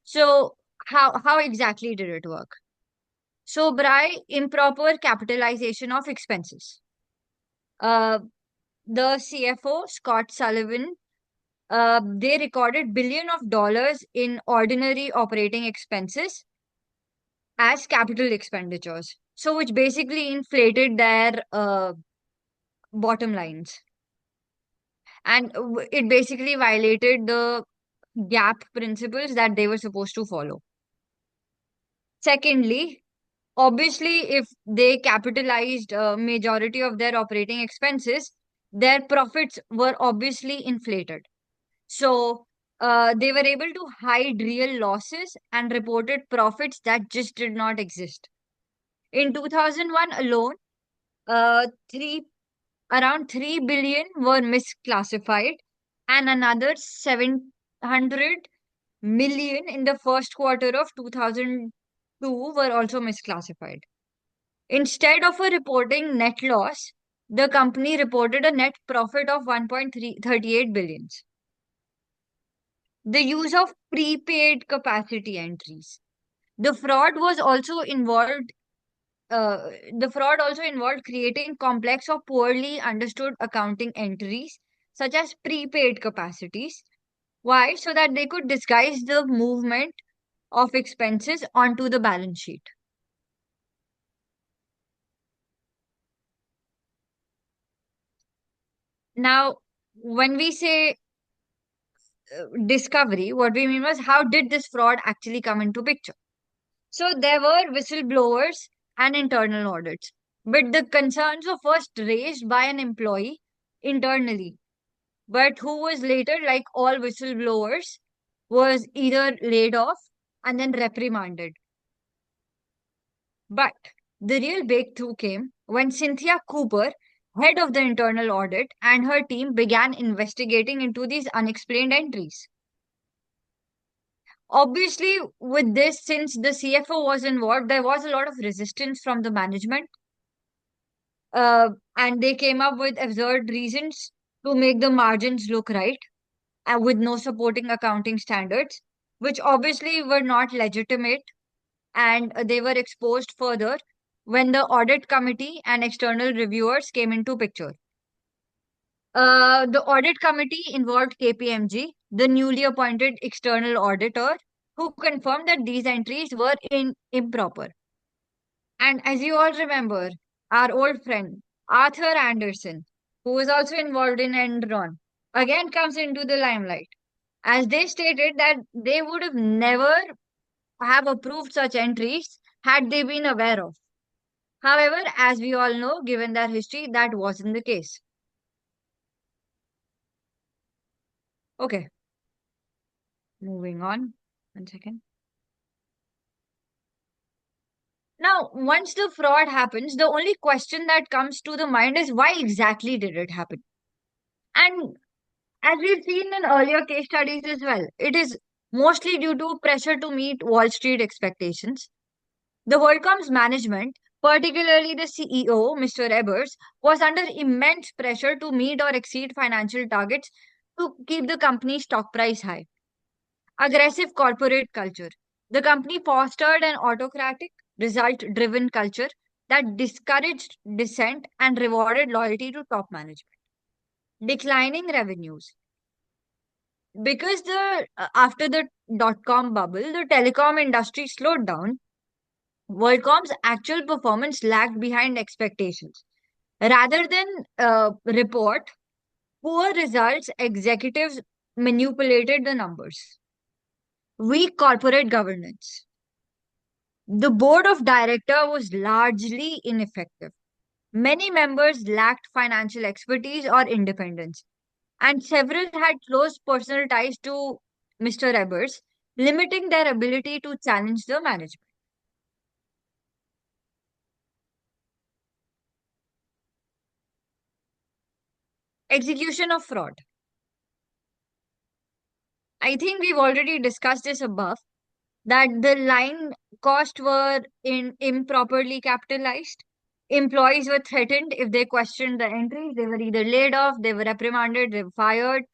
Speaker 3: So, how exactly did it work? So, by improper capitalization of expenses. Uh, the CFO, Scott Sullivan, they recorded $1 billion in ordinary operating expenses as capital expenditures. So, which basically inflated their bottom lines. And it basically violated the gap principles that they were supposed to follow. Secondly, obviously, if they capitalized majority of their operating expenses, their profits were obviously inflated. So they were able to hide real losses and reported profits that just did not exist. In 2001 alone, three around 3 billion were misclassified, and another 700 million in the first quarter of 2002 were also misclassified. Instead of a reporting net loss, the company reported a net profit of 1.38 billions. The use of prepaid capacity entries. The fraud was also involved. The fraud also involved creating complex or poorly understood accounting entries, such as prepaid capacities. Why? So that they could disguise the movement of expenses onto the balance sheet. Now, when we say discovery, what we mean was how did this fraud actually come into picture? So there were whistleblowers and internal audits, but the concerns were first raised by an employee internally, but who was later, like all whistleblowers, was either laid off and then reprimanded. But the real breakthrough came when Cynthia Cooper, head of the internal audit, and her team began investigating into these unexplained entries. Obviously, with this, since the CFO was involved, there was a lot of resistance from the management. And they came up with absurd reasons to make the margins look right and with no supporting accounting standards, which obviously were not legitimate, and they were exposed further when the audit committee and external reviewers came into picture. The audit committee involved KPMG, the newly appointed external auditor, who confirmed that these entries were improper. And as you all remember, our old friend Arthur Anderson, who was also involved in Enron, again comes into the limelight, as they stated that they would have never have approved such entries had they been aware of. However, as we all know, given their history, that wasn't the case. Okay, moving on. 1 second. Now, once the fraud happens, the only question that comes to the mind is why exactly did it happen? And as we've seen in earlier case studies as well, it is mostly due to pressure to meet Wall Street expectations. The WorldCom's management, particularly the CEO, Mr. Ebers, was under immense pressure to meet or exceed financial targets to keep the company's stock price high. Aggressive corporate culture. The company fostered an autocratic, result driven culture that discouraged dissent and rewarded loyalty to top management. Declining revenues. Because the after the dot-com bubble, the telecom industry slowed down. WorldCom's actual performance lagged behind expectations. Rather than report poor results, executives manipulated the numbers. Weak corporate governance. The board of director was largely ineffective. Many members lacked financial expertise or independence, and several had close personal ties to Mr. Ebers, limiting their ability to challenge the management. Execution of fraud. I think we've already discussed this above, that the line costs were improperly capitalized. Employees were threatened if they questioned the entries. They were either laid off, they were reprimanded, they were fired.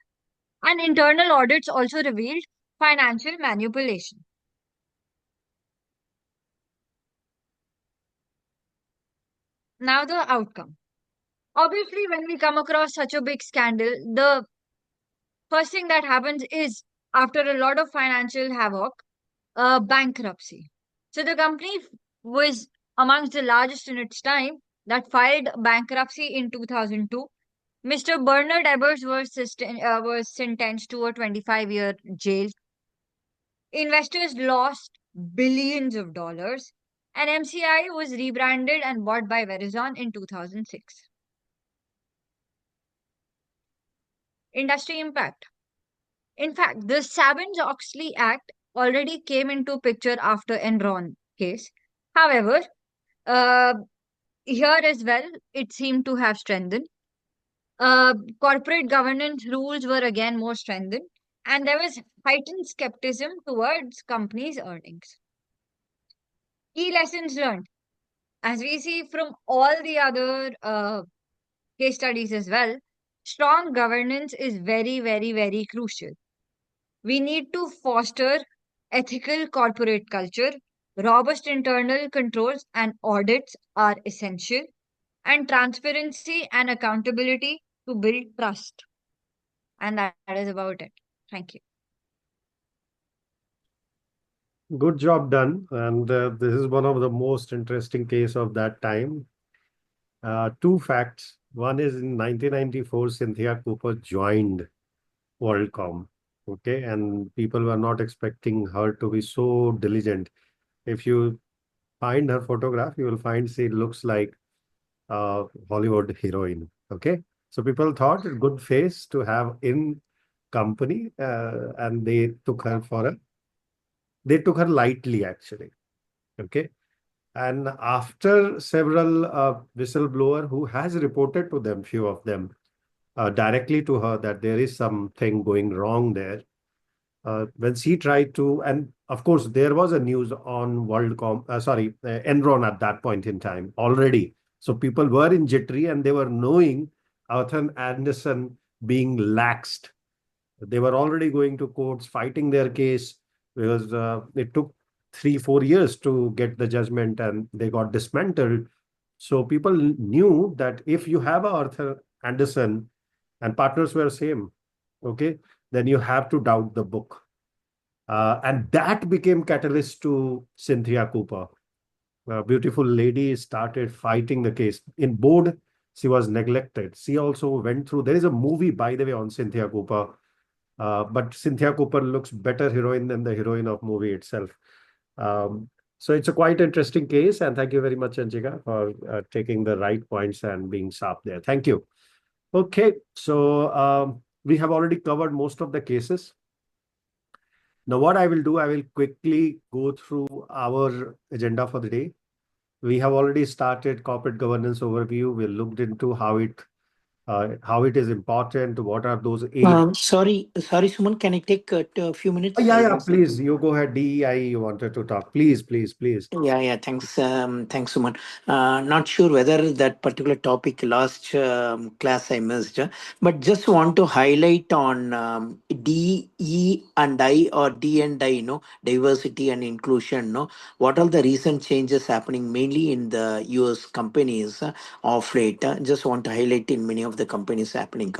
Speaker 3: And internal audits also revealed financial manipulation. Now, the outcome. Obviously, when we come across such a big scandal, the first thing that happens is, after a lot of financial havoc, bankruptcy. So the company was amongst the largest in its time that filed bankruptcy in 2002. Mr. Bernard Ebbers was sentenced to a 25-year jail. Investors lost billions of dollars, and MCI was rebranded and bought by Verizon in 2006. Industry impact. In fact, the Sarbanes-Oxley Act already came into picture after Enron case. However, uh, here as well, it seemed to have strengthened. Corporate governance rules were again more strengthened, and there was heightened skepticism towards companies' earnings. Key lessons learned. As we see from all the other case studies as well, strong governance is very, very, very crucial. We need to foster ethical corporate culture. Robust internal controls and audits are essential, and transparency and accountability to build trust. And that is about it. Thank you.
Speaker 2: Good job done. And this is one of the most interesting case of that time. Two facts. One is in 1994, Cynthia Cooper joined WorldCom. Okay, and people were not expecting her to be so diligent. If you find her photograph, you will find she looks like a Hollywood heroine. Okay, so people thought a good face to have in company, and they took her lightly actually. Okay, and after several whistleblower who has reported to them, few of them directly to her that there is something going wrong there. When she tried to, and of course, there was a news on Enron at that point in time already. So people were in jittery and they were knowing Arthur Anderson being laxed. They were already going to courts, fighting their case because it took 3, 4 years to get the judgment and they got dismantled. So people knew that if you have a Arthur Anderson and partners were same, okay, then you have to doubt the book. And that became catalyst to Cynthia Cooper. A beautiful lady started fighting the case. In board, she was neglected. She also went through, there is a movie, by the way, on Cynthia Cooper. But Cynthia Cooper looks better heroine than the heroine of movie itself. So it's a quite interesting case. And thank you very much, Anjika, for taking the right points and being sharp there. Thank you. Okay, so we have already covered most of the cases. Now, what I will do, I will quickly go through our agenda for the day. We have already started corporate governance overview. We looked into how it is important, what are those eight.
Speaker 5: Sorry, Suman, can I take a few minutes?
Speaker 2: Yeah, please, you go ahead. DEI, you wanted to talk. Please, please, please.
Speaker 5: Yeah, thanks. Thanks, Suman. Not sure whether that particular topic last class I missed, but just want to highlight on D, E, and I, or D and I, diversity and inclusion. What are the recent changes happening mainly in the US companies of late? Just want to highlight in many of the companies happening.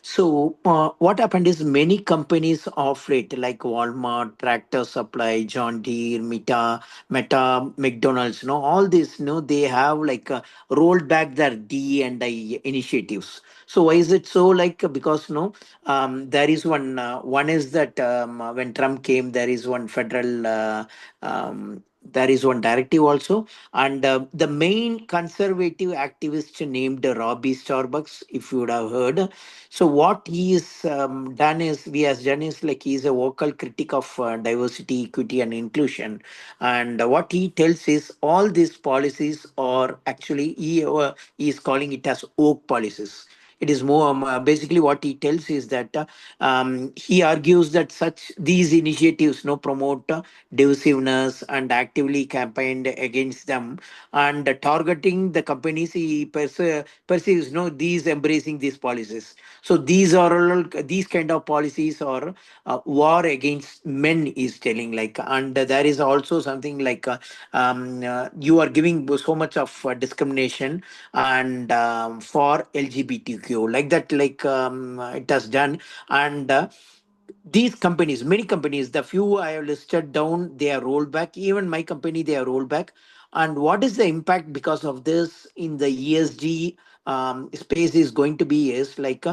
Speaker 5: So what happened is many companies of late, like Walmart, Tractor Supply, John Deere, Meta, McDonald's, all this, they have like rolled back their D and I initiatives. So why is it so? Like because there is one is that when Trump came, there is one federal. There is one directive also, and the main conservative activist named Robbie Starbucks, if you would have heard. So what he is done is we has done is like he is a vocal critic of diversity, equity, and inclusion. And what he tells is all these policies are actually he is calling it as oak policies. It is more basically what he tells is that he argues that such these initiatives no promote divisiveness and actively campaigned against them, and targeting the companies he perceives no these embracing these policies. So these are all these kind of policies are war against men is telling, like, and there is also something like you are giving so much of discrimination and for LGBTQ like that, like it has done. And these companies, many companies, the few I have listed down, they are rolled back. Even my company, they are rolled back. And what is the impact because of this in the ESG space is going to be is like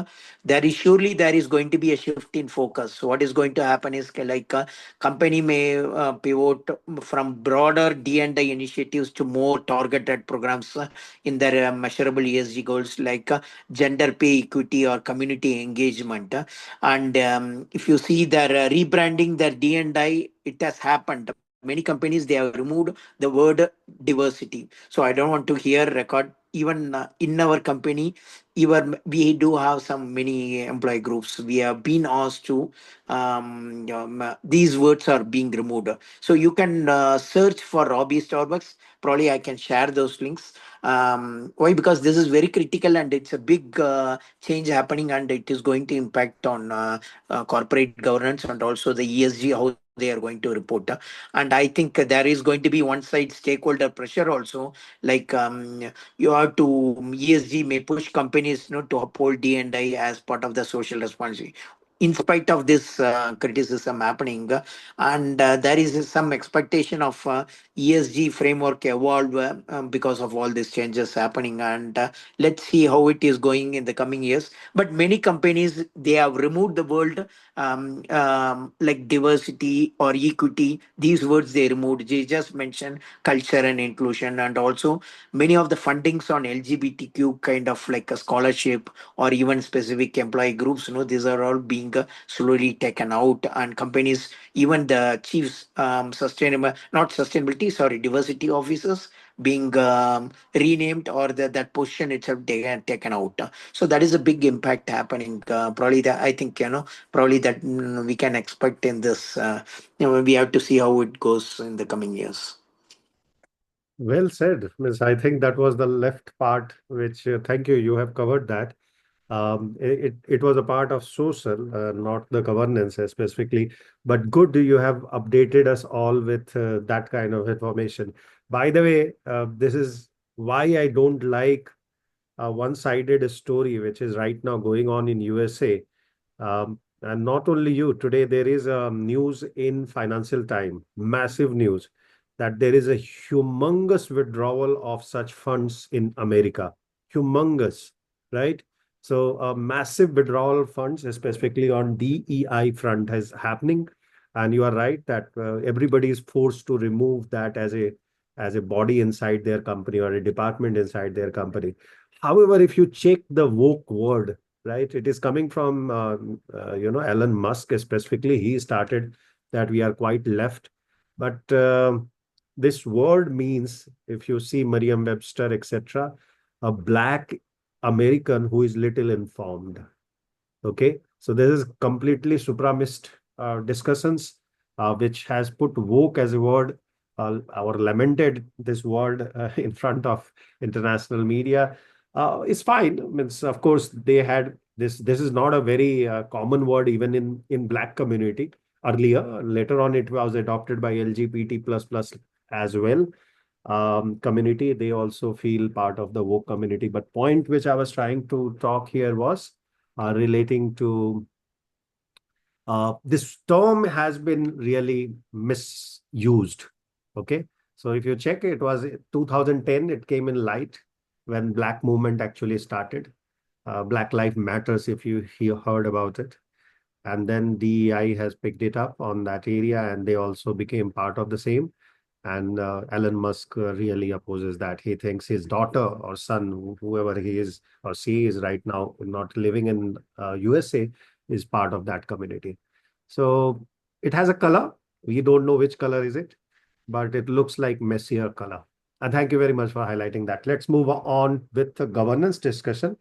Speaker 5: there is going to be a shift in focus. So what is going to happen is like company may pivot from broader D&I initiatives to more targeted programs in their measurable ESG goals, like gender pay equity or community engagement. And if you see their rebranding their D&I, it has happened. Many companies, they have removed the word diversity. So I don't want to hear record even in our company. Even we do have some many employee groups. We have been asked to these words are being removed. So you can search for Robbie Starbucks. Probably I can share those links. Why? Because this is very critical and it's a big change happening, and it is going to impact on corporate governance and also the ESG, how they are going to report. And I think there is going to be one side stakeholder pressure also, like you have to ESG may push companies to uphold D&I as part of the social responsibility. In spite of this criticism happening, and there is some expectation of ESG framework evolve because of all these changes happening, and let's see how it is going in the coming years. But many companies, they have removed the word like diversity or equity. These words they removed. They just mentioned culture and inclusion, and also many of the fundings on LGBTQ kind of like a scholarship or even specific employee groups. These are all being slowly taken out, and companies, even the chiefs, sustainable, not sustainability, sorry, diversity officers being renamed, or that position itself taken out. So that is a big impact happening. Probably that I think probably that we can expect in this. We have to see how it goes in the coming years.
Speaker 2: Well said, Miss. I think that was the left part, which thank you. You have covered that. It was a part of social, not the governance specifically. But good, you have updated us all with that kind of information. By the way, this is why I don't like a one-sided story, which is right now going on in USA. And not only you, today there is news in Financial Time, massive news, that there is a humongous withdrawal of such funds in America. Humongous, right? So a massive withdrawal of funds, specifically on DEI front, is happening. And you are right that everybody is forced to remove that as a body inside their company or a department inside their company. However, if you check the woke word, right, it is coming from Elon Musk specifically. He started that we are quite left, but this word means, if you see Merriam-Webster, etc., a black American who is little informed. Okay, so this is completely supremacist discussions, which has put woke as a word or lamented this word in front of international media. It's fine. Means, of course, they had this. This is not a very common word even in black community earlier. Later on, it was adopted by LGBT plus as well community. They also feel part of the woke community. But point which I was trying to talk here was relating to this term has been really misused. Okay. So if you check, it was 2010, it came in light when Black movement actually started. Black Lives Matters, if you heard about it. And then DEI has picked it up on that area, and they also became part of the same. And Elon Musk really opposes that. He thinks his daughter or son, whoever he is or she is right now, not living in USA, is part of that community. So it has a color. We don't know which color is it, but it looks like messier color. And thank you very much for highlighting that. Let's move on with the governance discussion.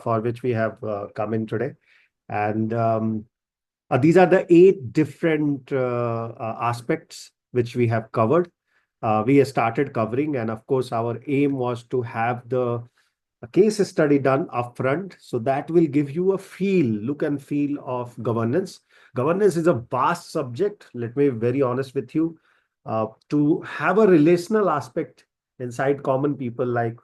Speaker 2: for which we have come in today. And these are the 8 different aspects which we have covered. We have started covering, and of course, our aim was to have the a case study done upfront. So that will give you a look and feel of governance. Governance is a vast subject. Let me be very honest with you. To have a relational aspect inside common people, like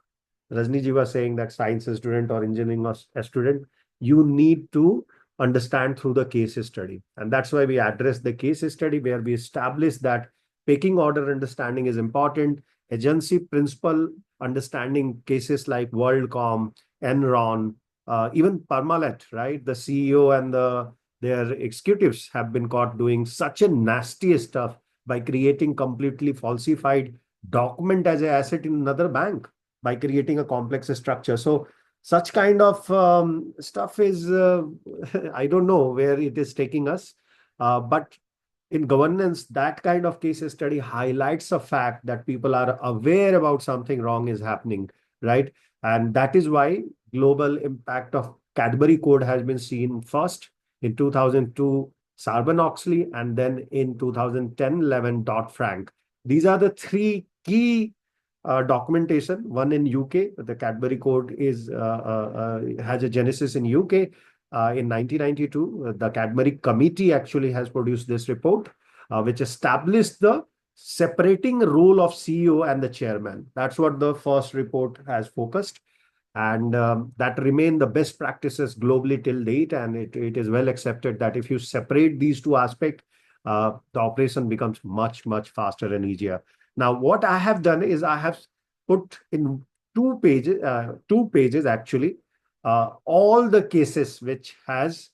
Speaker 2: Rajni ji was saying that science student or engineering a student, you need to understand through the case study. And that's why we address the case study where we establish that pecking order understanding is important. Agency principle understanding cases like WorldCom, Enron, even Parmalat, right? The CEO and their executives have been caught doing such a nasty stuff by creating completely falsified document as an asset in another bank by creating a complex structure. So such kind of stuff is, I don't know where it is taking us. But in governance, that kind of case study highlights the fact that people are aware about something wrong is happening, right? And that is why global impact of Cadbury Code has been seen first in 2002, Sarbanes-Oxley, and then in 2010-11, Dodd-Frank. These are the 3 key documentation. One in UK, the Cadbury Code has a genesis in UK. In 1992, the Cadbury Committee actually has produced this report, which established the separating role of CEO and the chairman. That's what the first report has focused. And that remain the best practices globally till date. And it is well accepted that if you separate these 2 aspects, the operation becomes much, much faster and easier. Now, what I have done is I have put in 2 pages actually, all the cases which has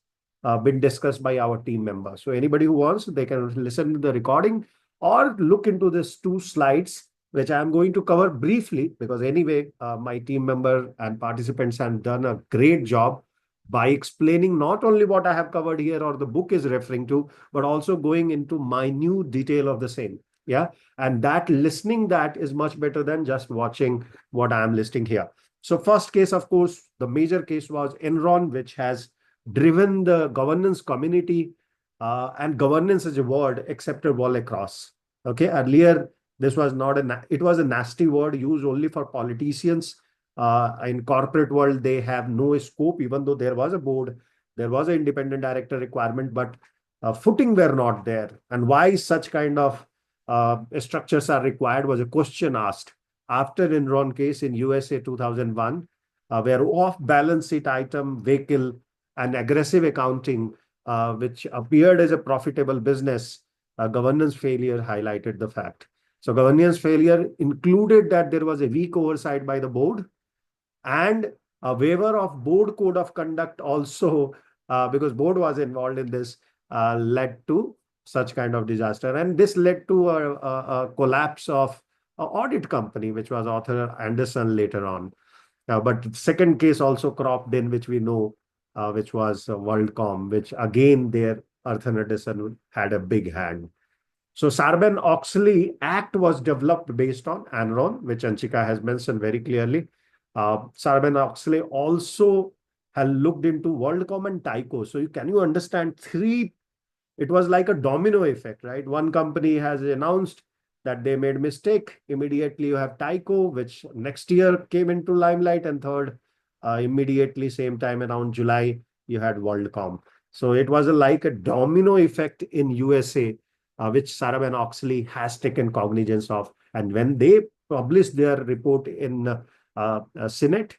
Speaker 2: been discussed by our team members. So anybody who wants, they can listen to the recording or look into these 2 slides, which I'm going to cover briefly because anyway, my team member and participants have done a great job by explaining not only what I have covered here or the book is referring to, but also going into minute detail of the same. Yeah. And that listening that is much better than just watching what I'm listing here. So first case, of course, the major case was Enron, which has driven the governance community, and governance as a word accepted all across. Okay. Earlier, this was not it was a nasty word used only for politicians. In corporate world, they have no scope, even though there was a board, there was an independent director requirement, but footing were not there. And why such kind of structures are required was a question asked after Enron case in USA 2001, where off-balance sheet item, vehicle, and aggressive accounting, which appeared as a profitable business, governance failure highlighted the fact. So governance failure included that there was a weak oversight by the board and a waiver of board code of conduct also, because board was involved in this, led to such kind of disaster. And this led to a collapse of an audit company, which was Arthur Anderson later on. But second case also cropped in, which we know, which was WorldCom, which again there Arthur Anderson had a big hand. So Sarbanes-Oxley Act was developed based on Enron, which Anshika has mentioned very clearly. Sarbanes-Oxley also had looked into WorldCom and Tyco. So can you understand it was like a domino effect, right? One company has announced that they made mistake. Immediately you have Tyco, which next year came into limelight. And third, immediately same time around July, you had WorldCom. So it was like a domino effect in USA, which Sarbanes-Oxley has taken cognizance of. And when they published their report in Senate,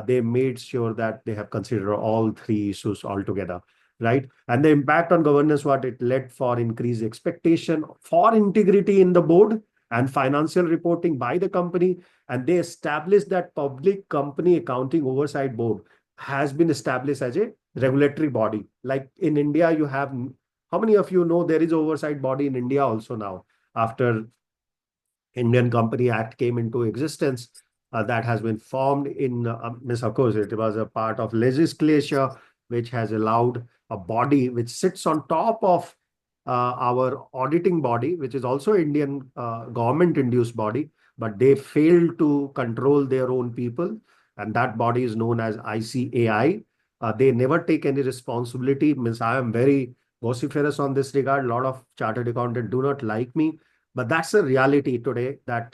Speaker 2: they made sure that they have considered all 3 issues altogether, right? And the impact on governance, what it led for increased expectation for integrity in the board and financial reporting by the company. And they established that public company accounting oversight board has been established as a regulatory body. Like in India, you have, how many of you know there is oversight body in India also now after Indian Company Act came into existence, that has been formed in, of course, it was a part of legislature, which has allowed a body which sits on top of our auditing body, which is also Indian government-induced body, but they failed to control their own people. and that body is known as ICAI. They never take any responsibility. Means I am very vociferous on this regard. A lot of chartered accountants do not like me, but that's the reality today, that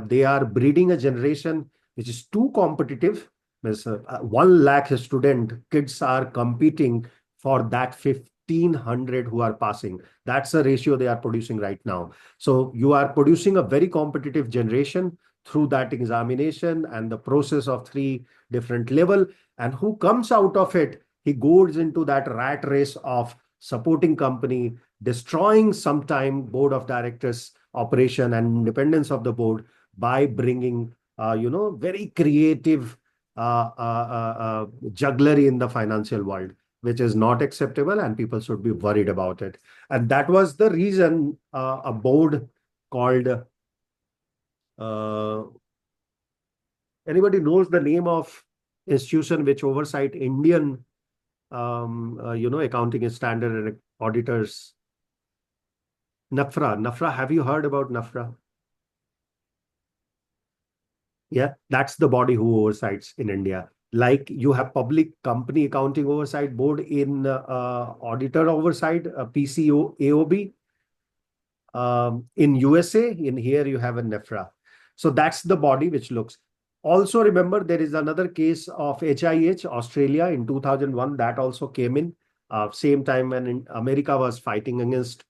Speaker 2: they are breeding a generation which is too competitive. Means 1 lakh student kids are competing for that 1,500 who are passing. That's the ratio they are producing right now. So you are producing a very competitive generation through that examination and the process of 3 different level. And who comes out of it, he goes into that rat race of supporting company, destroying sometime board of directors operation and independence of the board by bringing very creative jugglery in the financial world, which is not acceptable, and people should be worried about it. And that was the reason a board called, anybody knows the name of institution which oversight Indian accounting standard and auditors? NAFRA. Have you heard about NAFRA? Yeah, that's the body who oversights in India. Like you have Public Company Accounting Oversight Board in Auditor Oversight, PCO AOB. In USA, in here you have a NEFRA. So that's the body which looks. Also remember, there is another case of HIH, Australia in 2001, that also came in same time when America was fighting against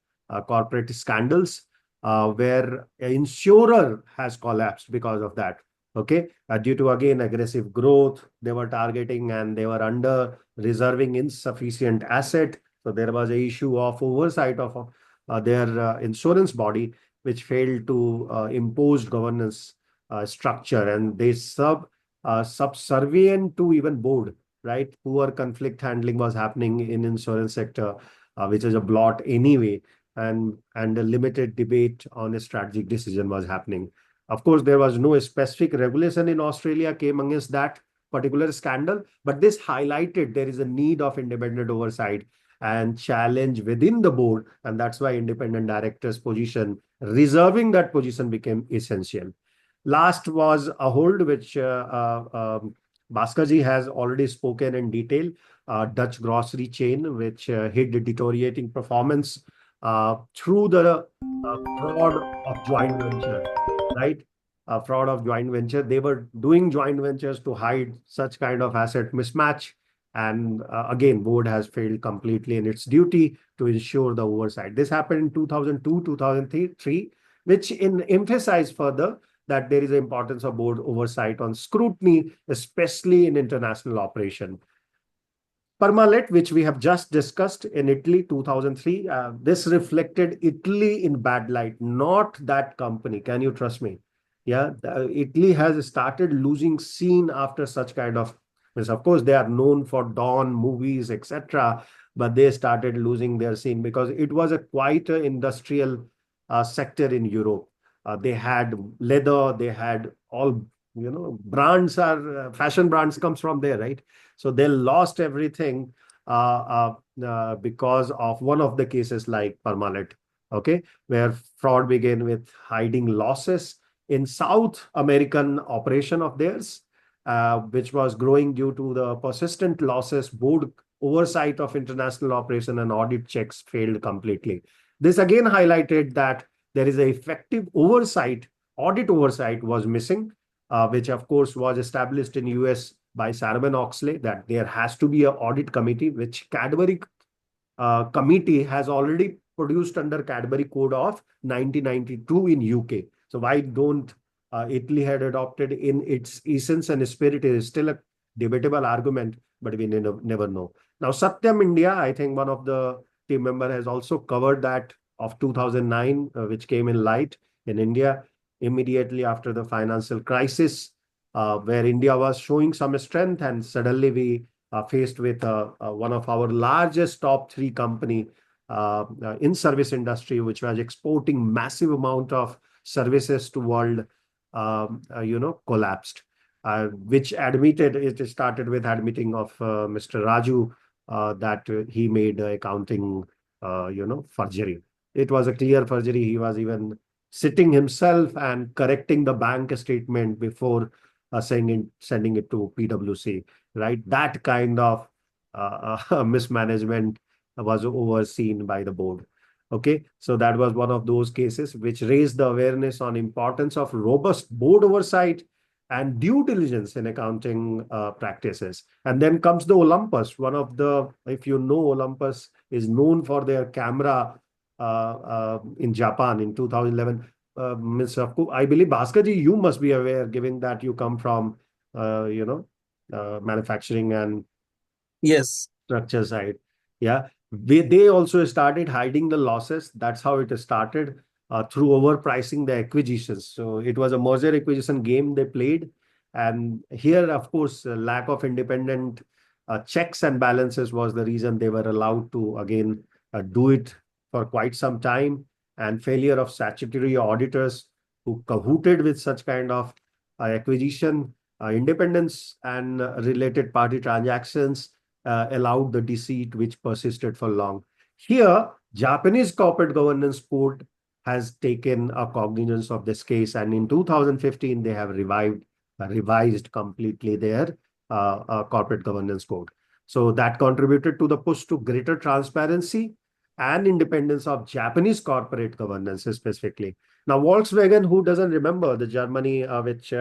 Speaker 2: corporate scandals, where an insurer has collapsed because of that. Okay, due to again aggressive growth, they were targeting and they were under reserving insufficient asset. So there was a issue of oversight of their insurance body, which failed to impose governance structure, and they subservient to even board, right? Poor conflict handling was happening in insurance sector, which is a blot anyway, and a limited debate on a strategic decision was happening. Of course, there was no specific regulation in Australia came against that particular scandal, but this highlighted there is a need of independent oversight and challenge within the board, and that's why independent directors position, reserving that position became essential. Last was a hold, which Bhaskar has already spoken in detail. Dutch grocery chain, which hid deteriorating performance through the fraud of joint venture, right? Fraud of joint venture. They were doing joint ventures to hide such kind of asset mismatch. And again, board has failed completely in its duty to ensure the oversight. This happened in 2002, 2003, which emphasized further that there is an importance of board oversight on scrutiny, especially in international operation. Parmalat, which we have just discussed in Italy, 2003, this reflected Italy in bad light, not that company. Can you trust me? Yeah, Italy has started losing scene after such kind of, means of course they are known for Dawn movies, etc., but they started losing their scene because it was a quite industrial sector in Europe. They had leather, they had all, brands are fashion brands comes from there, right? So they lost everything because of one of the cases like Parmalat, okay, where fraud began with hiding losses in South American operation of theirs, which was growing due to the persistent losses. Board oversight of international operation and audit checks failed completely. This again highlighted that there is a effective oversight, audit oversight was missing, which of course was established in US by Sarban Oxley, that there has to be an audit committee, which Cadbury committee has already produced under Cadbury Code of 1992 in UK. So why don't Italy had adopted in its essence and spirit? It is still a debatable argument, but we never know. Now, Satyam India, I think one of the team member has also covered that of 2009, which came in light in India immediately after the financial crisis, where India was showing some strength, and suddenly we faced with one of our largest top 3 company in service industry, which was exporting massive amount of services to world, collapsed, which admitted, it started with admitting of Mr. Raju that he made accounting, forgery. It was a clear forgery. He was even sitting himself and correcting the bank statement before sending it to PwC, right? That kind of mismanagement was overseen by the board. Okay, so that was one of those cases which raised the awareness on importance of robust board oversight and due diligence in accounting practices. And then comes the Olympus, one of the, if you know, Olympus is known for their camera in Japan in 2011. I believe, Bhaskarji, you must be aware, given that you come from, manufacturing and
Speaker 4: Yes.
Speaker 2: structure side. Yeah. They also started hiding the losses. That's how it started, through overpricing the acquisitions. So it was a merger acquisition game they played. And here, of course, lack of independent checks and balances was the reason they were allowed to again do it for quite some time. And failure of statutory auditors who cahooted with such kind of acquisition, independence, and related party transactions allowed the deceit which persisted for long. Here, Japanese corporate governance code has taken a cognizance of this case, and in 2015 they have revised completely their corporate governance code. So that contributed to the push to greater transparency and independence of Japanese corporate governance specifically. Now, Volkswagen, who doesn't remember the Germany which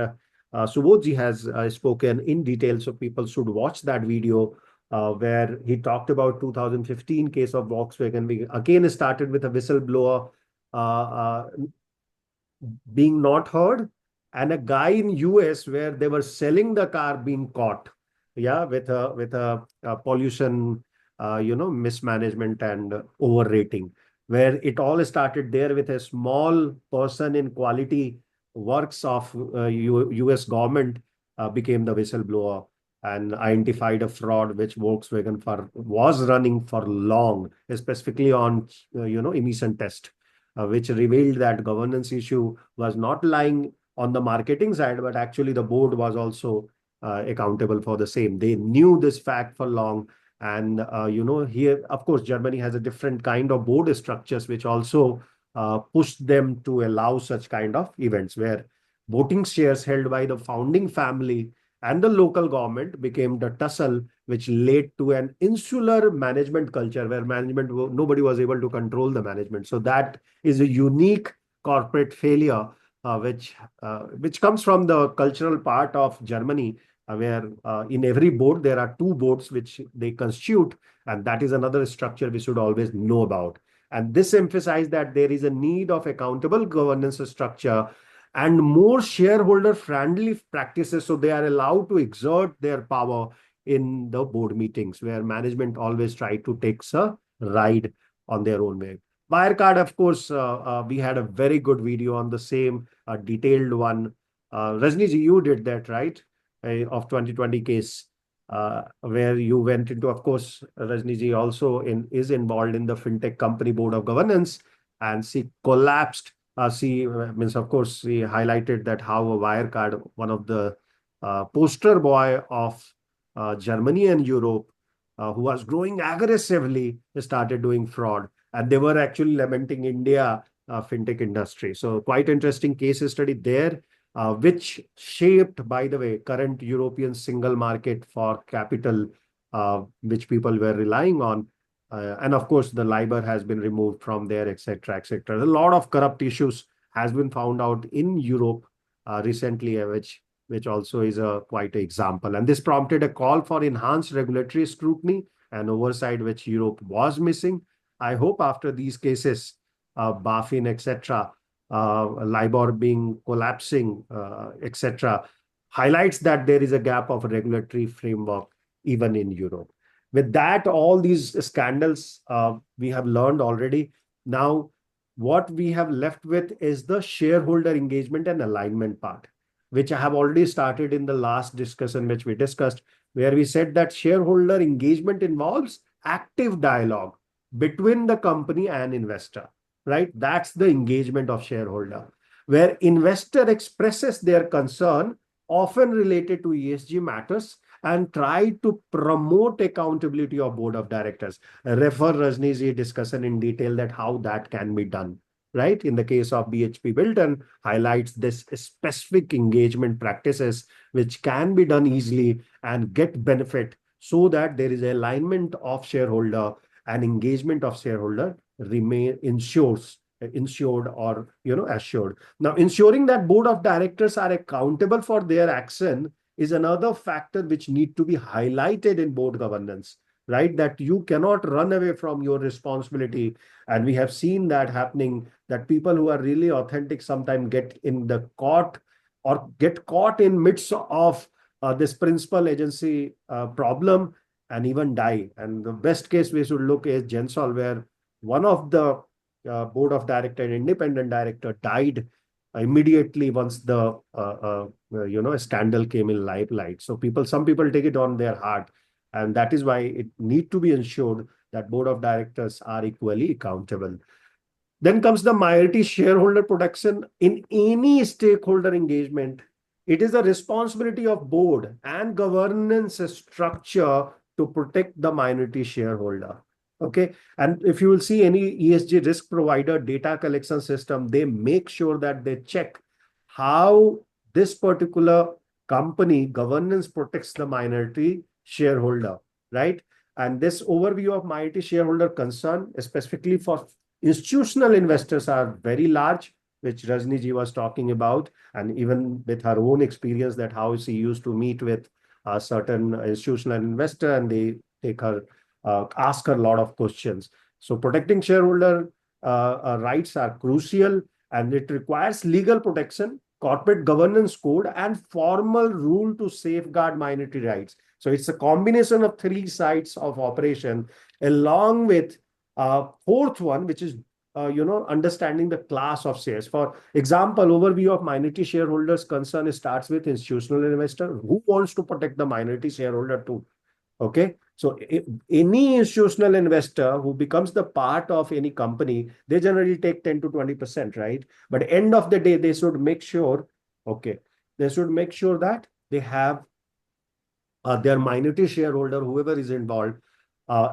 Speaker 2: Subodhji has spoken in detail, so people should watch that video where he talked about 2015 case of Volkswagen. We again started with a whistleblower being not heard, and a guy in US where they were selling the car being caught, yeah, with a pollution, mismanagement and overrating, where it all started there with a small person in quality works of US government became the whistleblower and identified a fraud which Volkswagen was running for long, specifically on emission test, which revealed that governance issue was not lying on the marketing side, but actually the board was also accountable for the same. They knew this fact for long. And, here, of course, Germany has a different kind of board structures, which also pushed them to allow such kind of events where voting shares held by the founding family and the local government became the tussle, which led to an insular management culture where nobody was able to control the management. So that is a unique corporate failure, which comes from the cultural part of Germany, where in every board there are two boards which they constitute, and that is another structure we should always know about. And this emphasized that there is a need of accountable governance structure and more shareholder friendly practices, so they are allowed to exert their power in the board meetings where management always try to take a ride on their own way. Wirecard, of course, we had a very good video on the same, detailed one. Rajniji, you did that, right? Of 2020 case, where you went into, of course, Rajniji also is involved in the fintech company board of governance, and she collapsed. She means, of course, she highlighted that how a Wirecard, one of the poster boy of Germany and Europe, who was growing aggressively, started doing fraud. And they were actually lamenting India fintech industry. So quite interesting case study there, which shaped, by the way, current European single market for capital, which people were relying on. And of course, the LIBOR has been removed from there, etc., etc. A lot of corrupt issues has been found out in Europe recently, which also is a quite an example. And this prompted a call for enhanced regulatory scrutiny and oversight, which Europe was missing. I hope after these cases, BaFin, etc., LIBOR being collapsing, etc., highlights that there is a gap of regulatory framework even in Europe. With that, all these scandals we have learned already. Now, what we have left with is the shareholder engagement and alignment part, which I have already started in the last discussion, which we discussed, where we said that shareholder engagement involves active dialogue between the company and investor, right? That's the engagement of shareholder, where investor expresses their concern, often related to ESG matters, and try to promote accountability of board of directors. Refer Rajni's discussion in detail that how that can be done, right? In the case of BHP Bilton, highlights this specific engagement practices which can be done easily and get benefit, so that there is alignment of shareholder and engagement of shareholder remain ensured or assured. Now, ensuring that board of directors are accountable for their action is another factor which need to be highlighted in board governance, right? That you cannot run away from your responsibility. And we have seen that happening, that people who are really authentic sometimes get in the caught or get caught in midst of this principal agency problem and even die. And the best case we should look is Gensol, where one of the board of director, independent director, died immediately once the scandal came in limelight. So some people take it on their heart, and that is why it need to be ensured that board of directors are equally accountable. Then comes the minority shareholder protection in any stakeholder engagement. It is the responsibility of board and governance structure to protect the minority shareholder. Okay. And if you will see any ESG risk provider data collection system, they make sure that they check how this particular company governance protects the minority shareholder, right? And this overview of minority shareholder concern, specifically for institutional investors, are very large, which Rajni ji was talking about, and even with her own experience, that how she used to meet with a certain institutional investor, and they ask her a lot of questions. So protecting shareholder rights are crucial, and it requires legal protection, corporate governance code, and formal rule to safeguard minority rights. So it's a combination of three sides of operation, along with fourth one, which is understanding the class of shares. For example, overview of minority shareholders concern starts with institutional investor who wants to protect the minority shareholder too. Okay, so any institutional investor who becomes the part of any company, they generally take 10 to 20%, right? But end of the day, they should make sure, okay, they should make sure that they have their minority shareholder, whoever is involved,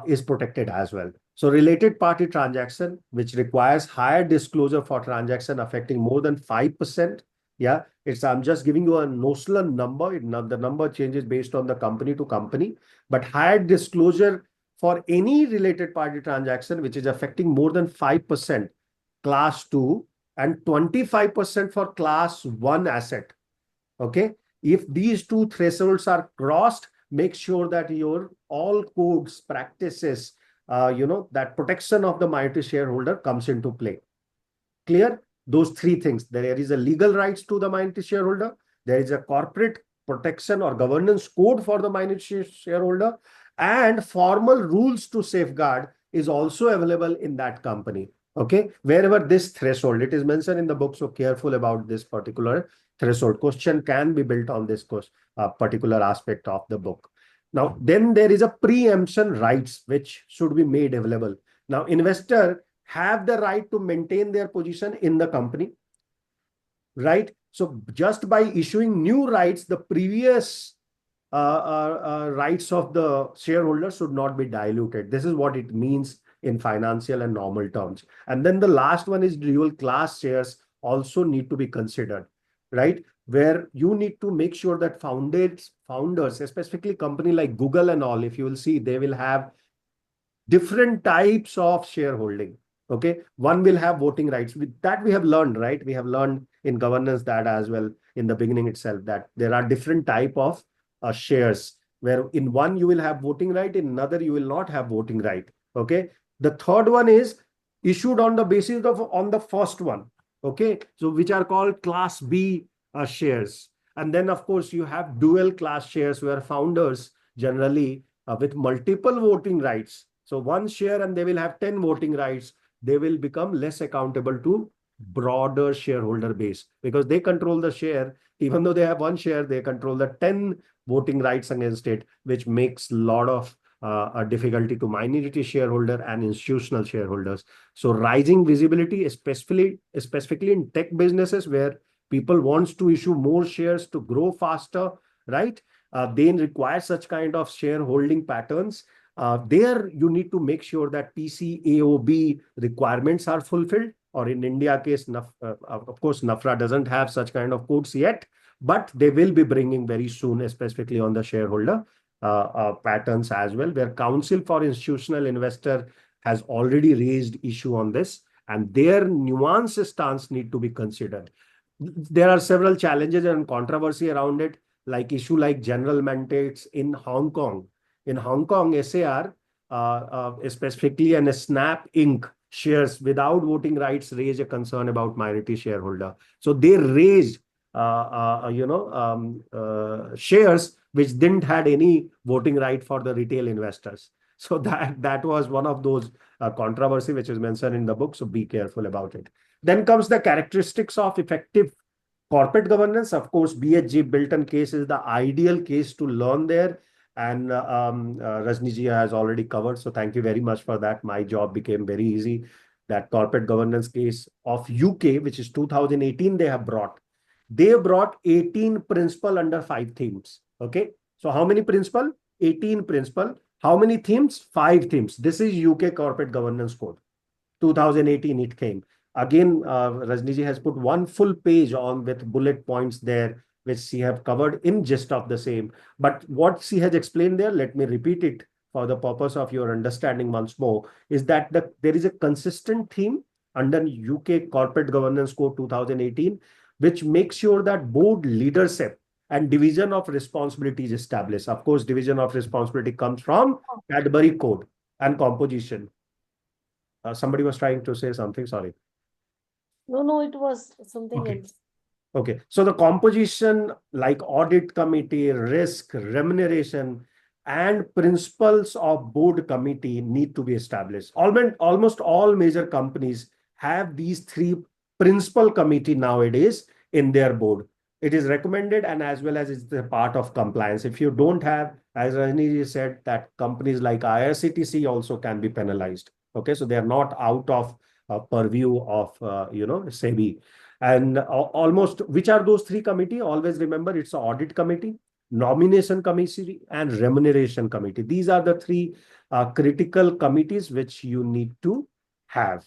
Speaker 2: is protected as well. So related party transaction, which requires higher disclosure for transaction affecting more than 5%. Yeah, I'm just giving you a notional number. The number changes based on the company to company, but higher disclosure for any related party transaction, which is affecting more than 5%, class 2, and 25% for class 1 asset. Okay. If these two thresholds are crossed, make sure that your all codes, practices, that protection of the minority shareholder comes into play. Clear? Those three things. There is a legal rights to the minority shareholder. There is a corporate protection or governance code for the minority shareholder, and formal rules to safeguard is also available in that company. Okay. Wherever this threshold, it is mentioned in the book, so careful about this particular threshold. Question can be built on this particular aspect of the book. Now, then there is a preemption rights which should be made available. Now, investor have the right to maintain their position in the company, right? So just by issuing new rights, the previous rights of the shareholder should not be diluted. This is what it means in financial and normal terms. And then the last one is dual class shares also need to be considered, right? Where you need to make sure that founders, specifically company like Google and all, if you will see, they will have different types of shareholding. Okay, one will have voting rights. With that, we have learned, right? We have learned in governance that as well in the beginning itself, that there are different type of shares, where in one you will have voting right, in another you will not have voting right. Okay, the third one is issued on the basis of on the first one. Okay, so which are called class B shares. And then of course you have dual class shares, where founders generally with multiple voting rights. So one share and they will have 10 voting rights. They will become less accountable to broader shareholder base, because they control the share. Even though they have one share, they control the 10 voting rights against it, which makes a lot of a difficulty to minority shareholder and institutional shareholders. So rising visibility, specifically in tech businesses where people wants to issue more shares to grow faster, right? They require such kind of shareholding patterns. There you need to make sure that PCAOB requirements are fulfilled. or in India case, of course, NAFRA doesn't have such kind of codes yet, but they will be bringing very soon, specifically on the shareholder patterns as well, where Council for Institutional Investor has already raised issue on this, and their nuanced stance need to be considered. There are several challenges and controversy around it, like issue like general mandates in Hong Kong. In Hong Kong, SAR, specifically and Snap Inc. shares without voting rights raise a concern about minority shareholder. So they raised shares which didn't had any voting right for the retail investors. So that was one of those controversy which is mentioned in the book. So be careful about it. Then comes the characteristics of effective corporate governance. Of course, BHG Bilton case is the ideal case to learn there. And Rajni has already covered. So thank you very much for that. My job became very easy. That corporate governance case of UK, which is 2018, they have brought. They brought 18 principle under 5 themes. Okay. So how many principle? 18 principle. How many themes? 5 themes. This is UK Corporate Governance Code. 2018 it came. Again, Rajni has put one full page on with bullet points there, which she have covered in gist of the same. But what she has explained there, let me repeat it for the purpose of your understanding once more, is that there is a consistent theme under UK Corporate Governance Code 2018, which makes sure that board leadership and division of responsibility is established. Of course, division of responsibility comes from Cadbury Code and composition. Somebody was trying to say something, sorry.
Speaker 1: No, it was something
Speaker 2: Okay.
Speaker 1: else.
Speaker 2: Okay, so the composition like audit committee, risk, remuneration, and principles of board committee need to be established. Almost all major companies have these 3 principal committee nowadays in their board. It is recommended, and as well as it's the part of compliance. If you don't have, as Rajni said, that companies like IRCTC also can be penalized. Okay, so they are not out of purview of SEBI. And almost, which are those 3 committee? Always remember, it's an audit committee, nomination committee, and remuneration committee. These are the 3 critical committees which you need to have.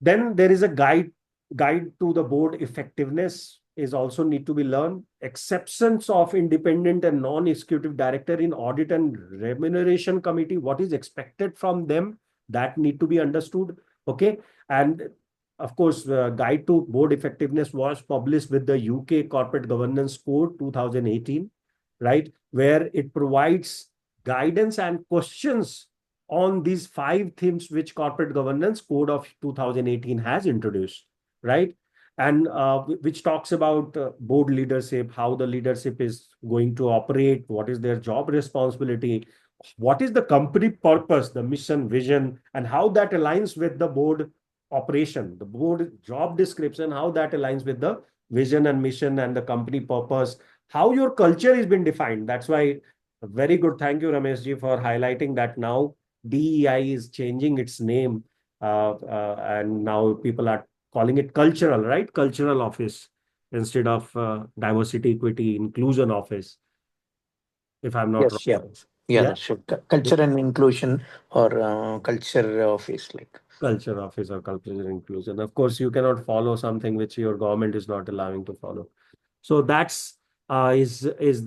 Speaker 2: Then there is a guide to the board effectiveness is also need to be learned. Exceptions of independent and non-executive director in audit and remuneration committee, what is expected from them, that need to be understood. Okay. And of course, guide to board effectiveness was published with the UK Corporate Governance Code 2018, right? Where it provides guidance and questions on these 5 themes which Corporate Governance Code of 2018 has introduced, right? And which talks about board leadership, how the leadership is going to operate, what is their job responsibility, what is the company purpose, the mission, vision, and how that aligns with the board operation, the board job description, how that aligns with the vision and mission and the company purpose, how your culture has been defined. That's why very good. Thank you, Ramesh ji, for highlighting that now DEI is changing its name, and now people are calling it cultural, right? Cultural office instead of diversity, equity, inclusion office, if I'm not
Speaker 5: Yes, yeah.
Speaker 2: wrong.
Speaker 5: Yeah,
Speaker 2: Yeah,
Speaker 5: that's true. Culture and inclusion, or culture office, like.
Speaker 2: culture office or culture and inclusion. Of course, you cannot follow something which your government is not allowing to follow. So that's is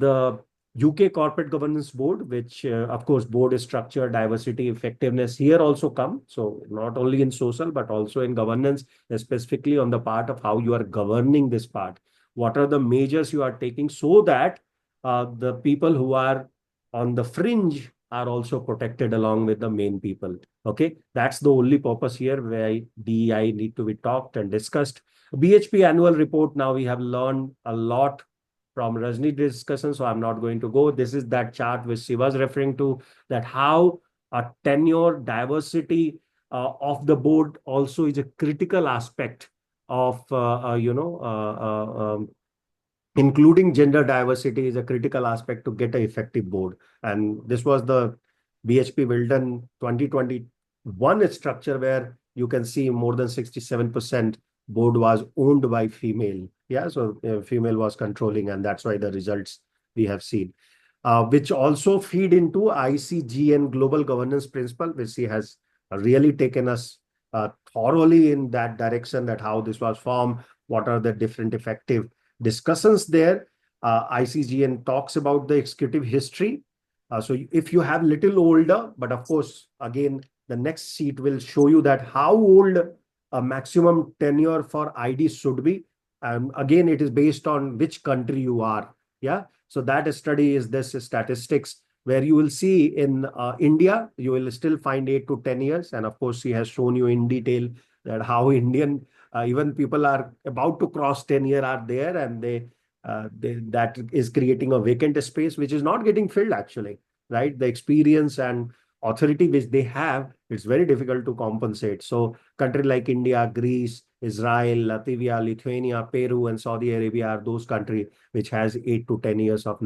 Speaker 2: the UK Corporate Governance Board, which of course board is structure, diversity, effectiveness here also come. So not only in social but also in governance, specifically on the part of how you are governing this part. What are the measures you are taking so that the people who are on the fringe are also protected along with the main people. Okay, that's the only purpose here where DEI need to be talked and discussed. BHP annual report, now we have learned a lot from Rajni discussion, so I'm not going to go. This is that chart which she was referring to, that how a tenure diversity of the board also is a critical aspect of, including gender diversity is a critical aspect to get an effective board. And this was the BHP Wilton 2021 structure where you can see more than 67% board was owned by female. Yeah, so female was controlling, and that's why the results we have seen, which also feed into ICGN Global Governance Principle, which she has really taken us thoroughly in that direction, that how this was formed, what are the different effective discussions there. ICGN talks about the executive history. So if you have little older, but of course, again, the next sheet will show you that how old a maximum tenure for ID should be. Again, it is based on which country you are. Yeah. So that study is this statistics where you will see in India, you will still find 8 to 10 years. And of course, he has shown you in detail that how Indian, even people are about to cross 10 year are there, and that is creating a vacant space, which is not getting filled actually, right? The experience and authority which they have, it's very difficult to compensate. So country like India, Greece, Israel, Latvia, Lithuania, Peru, and Saudi Arabia are those countries which has 8 to 10 years of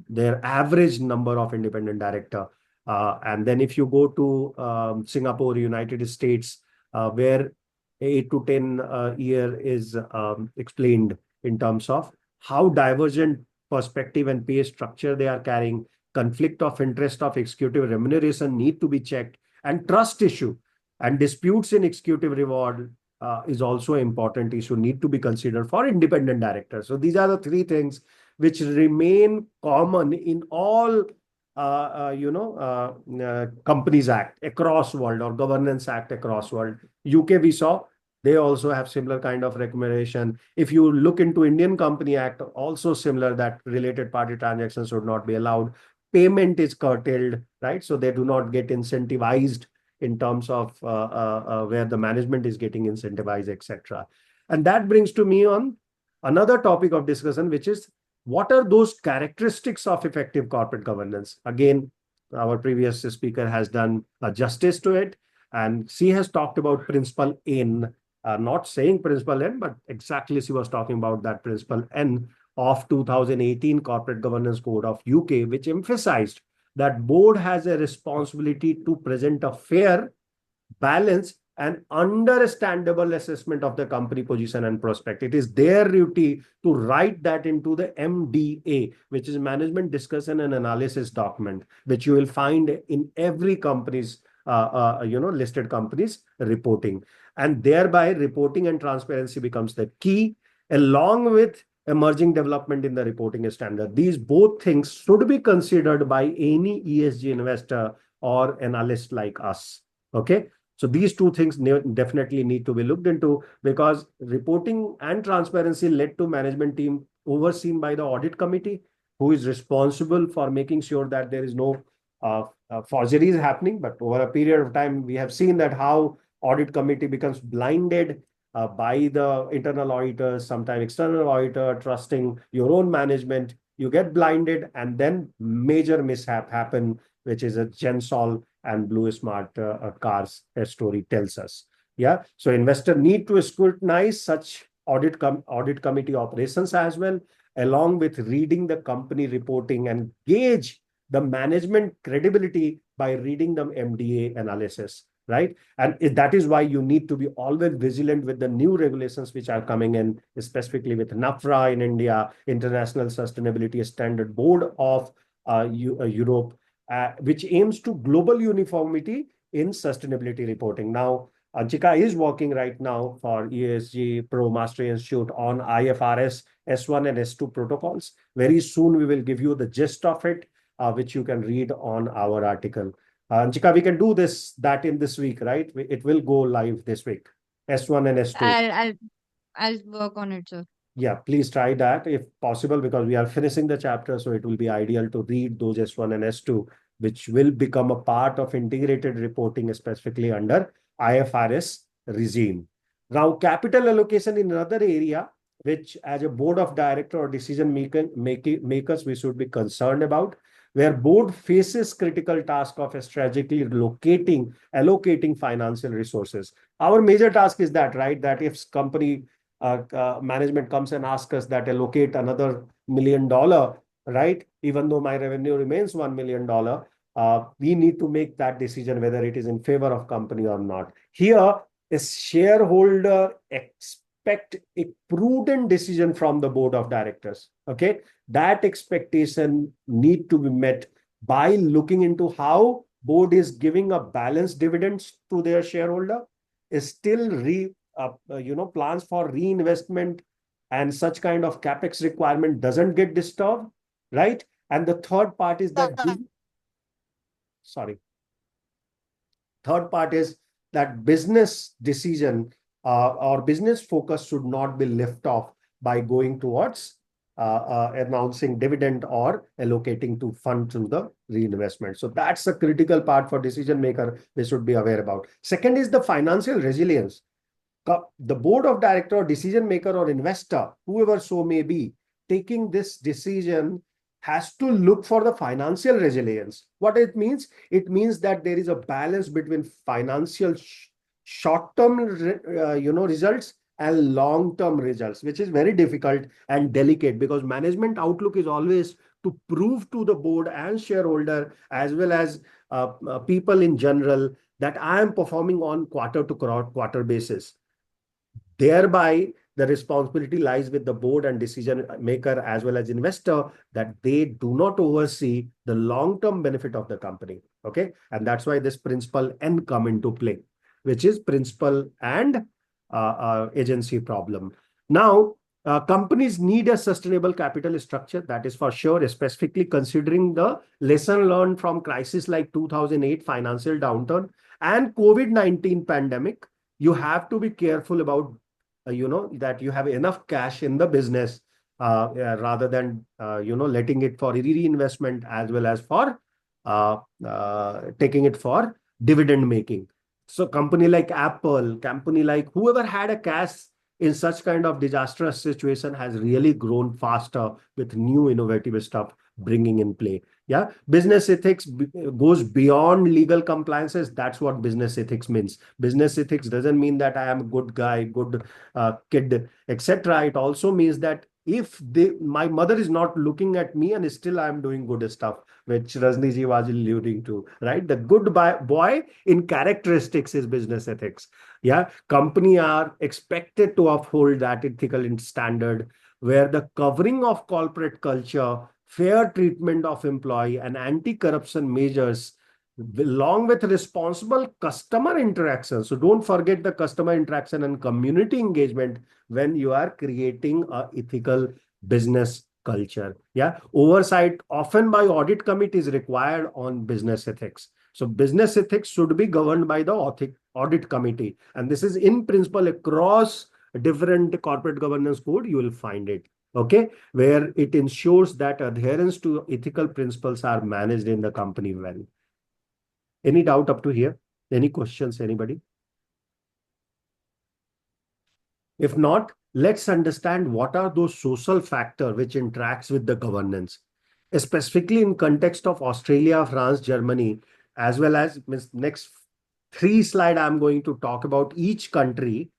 Speaker 2: their average number of independent director. And then if you go to Singapore, United States, where 8 to 10 year is explained in terms of how divergent perspective and pay structure they are carrying, conflict of interest of executive remuneration need to be checked, and trust issue and disputes in executive reward is also an important issue, need to be considered for independent directors. So these are the three things which remain common in all Companies Act across world or Governance Act across world. UK we saw they also have similar kind of recommendation. If you look into Indian Company Act, also similar, that related party transactions should not be allowed. Payment is curtailed, right? So they do not get incentivized in terms of where the management is getting incentivized, etc. And that brings to me on another topic of discussion, which is what are those characteristics of effective corporate governance? Again, our previous speaker has done justice to it, and she has talked about principle N, not saying principle N, but exactly she was talking about that principle N of 2018 Corporate Governance Code of UK, which emphasized that board has a responsibility to present a fair, balanced, and understandable assessment of the company position and prospect. It is their duty to write that into the MDA, which is Management Discussion and Analysis document, which you will find in every company's listed companies reporting. And thereby reporting and transparency becomes the key, along with emerging development in the reporting standard. These both things should be considered by any ESG investor or analyst like us. Okay. So these two things definitely need to be looked into, because reporting and transparency led to management team overseen by the audit committee, who is responsible for making sure that there is no forgeries happening. But over a period of time, we have seen that how audit committee becomes blinded by the internal auditors, sometimes external auditor, trusting your own management. You get blinded, and then major mishap happen, which is a Gensol and Blue Smart cars story tells us. Yeah. So investor need to scrutinize such audit committee operations as well, along with reading the company reporting, and gauge the management credibility by reading the MDA analysis, right? And that is why you need to be always vigilant with the new regulations which are coming in, specifically with NAFRA in India, International Sustainability Standard Board of Europe, which aims to global uniformity in sustainability reporting. Now, Anchika is working right now for ESGPro Mastery Institute on IFRS S1 and S2 protocols. Very soon, we will give you the gist of it, which you can read on our article. Anchika, we can do that in this week, right? It will go live this week, S1 and S2.
Speaker 3: I'll work on it, sir.
Speaker 2: Yeah, please try that if possible, because we are finishing the chapter. So it will be ideal to read those S1 and S2, which will become a part of integrated reporting, specifically under IFRS regime. Now, capital allocation in another area, which as a board of director or decision makers, we should be concerned about, where board faces critical task of strategically allocating financial resources. Our major task is that, right? That if company management comes and asks us that allocate another $1 million, right? Even though my revenue remains $1 million, we need to make that decision whether it is in favor of company or not. Here, a shareholder expect a prudent decision from the board of directors. Okay, that expectation need to be met by looking into how board is giving a balanced dividends to their shareholder, is still plans for reinvestment and such kind of capex requirement doesn't get disturbed, right? And the third part is that sorry. Third part is that business decision or business focus should not be left off by going towards announcing dividend or allocating to fund through the reinvestment. So that's a critical part for decision maker they should be aware about. Second is the financial resilience. The board of director or decision maker or investor, whoever so may be, taking this decision has to look for the financial resilience. What it means? It means that there is a balance between financial short-term results and long-term results, which is very difficult and delicate because management outlook is always to prove to the board and shareholder as well as people in general that I am performing on quarter to quarter basis. Thereby, the responsibility lies with the board and decision maker as well as investor that they do not oversee the long-term benefit of the company. Okay. And that's why this principle N come into play, which is principle and agency problem. Now, companies need a sustainable capital structure, that is for sure, specifically considering the lesson learned from crisis like 2008 financial downturn and COVID-19 pandemic. You have to be careful about that you have enough cash in the business rather than letting it for reinvestment as well as for taking it for dividend making. So company like Apple, company like whoever had a cash in such kind of disastrous situation has really grown faster with new innovative stuff bringing in play. Yeah, business ethics goes beyond legal compliances. That's what business ethics means. Business ethics doesn't mean that I am a good guy, good kid, etc. It also means that if my mother is not looking at me and still I'm doing good stuff, which Rajni was alluding to, right? The good boy in characteristics is business ethics. Yeah, company are expected to uphold that ethical standard where the covering of corporate culture, fair treatment of employee, and anti-corruption measures along with responsible customer interaction. So don't forget the customer interaction and community engagement when you are creating a ethical business culture. Yeah, oversight often by audit committee is required on business ethics. So business ethics should be governed by the audit committee, and this is in principle across different corporate governance code. You will find it. Okay, where it ensures that adherence to ethical principles are managed in the company well. Any doubt up to here? Any questions, anybody? If not, let's understand what are those social factors which interacts with the governance, specifically in context of Australia, France, Germany, as well as next 3 slides. I'm going to talk about each country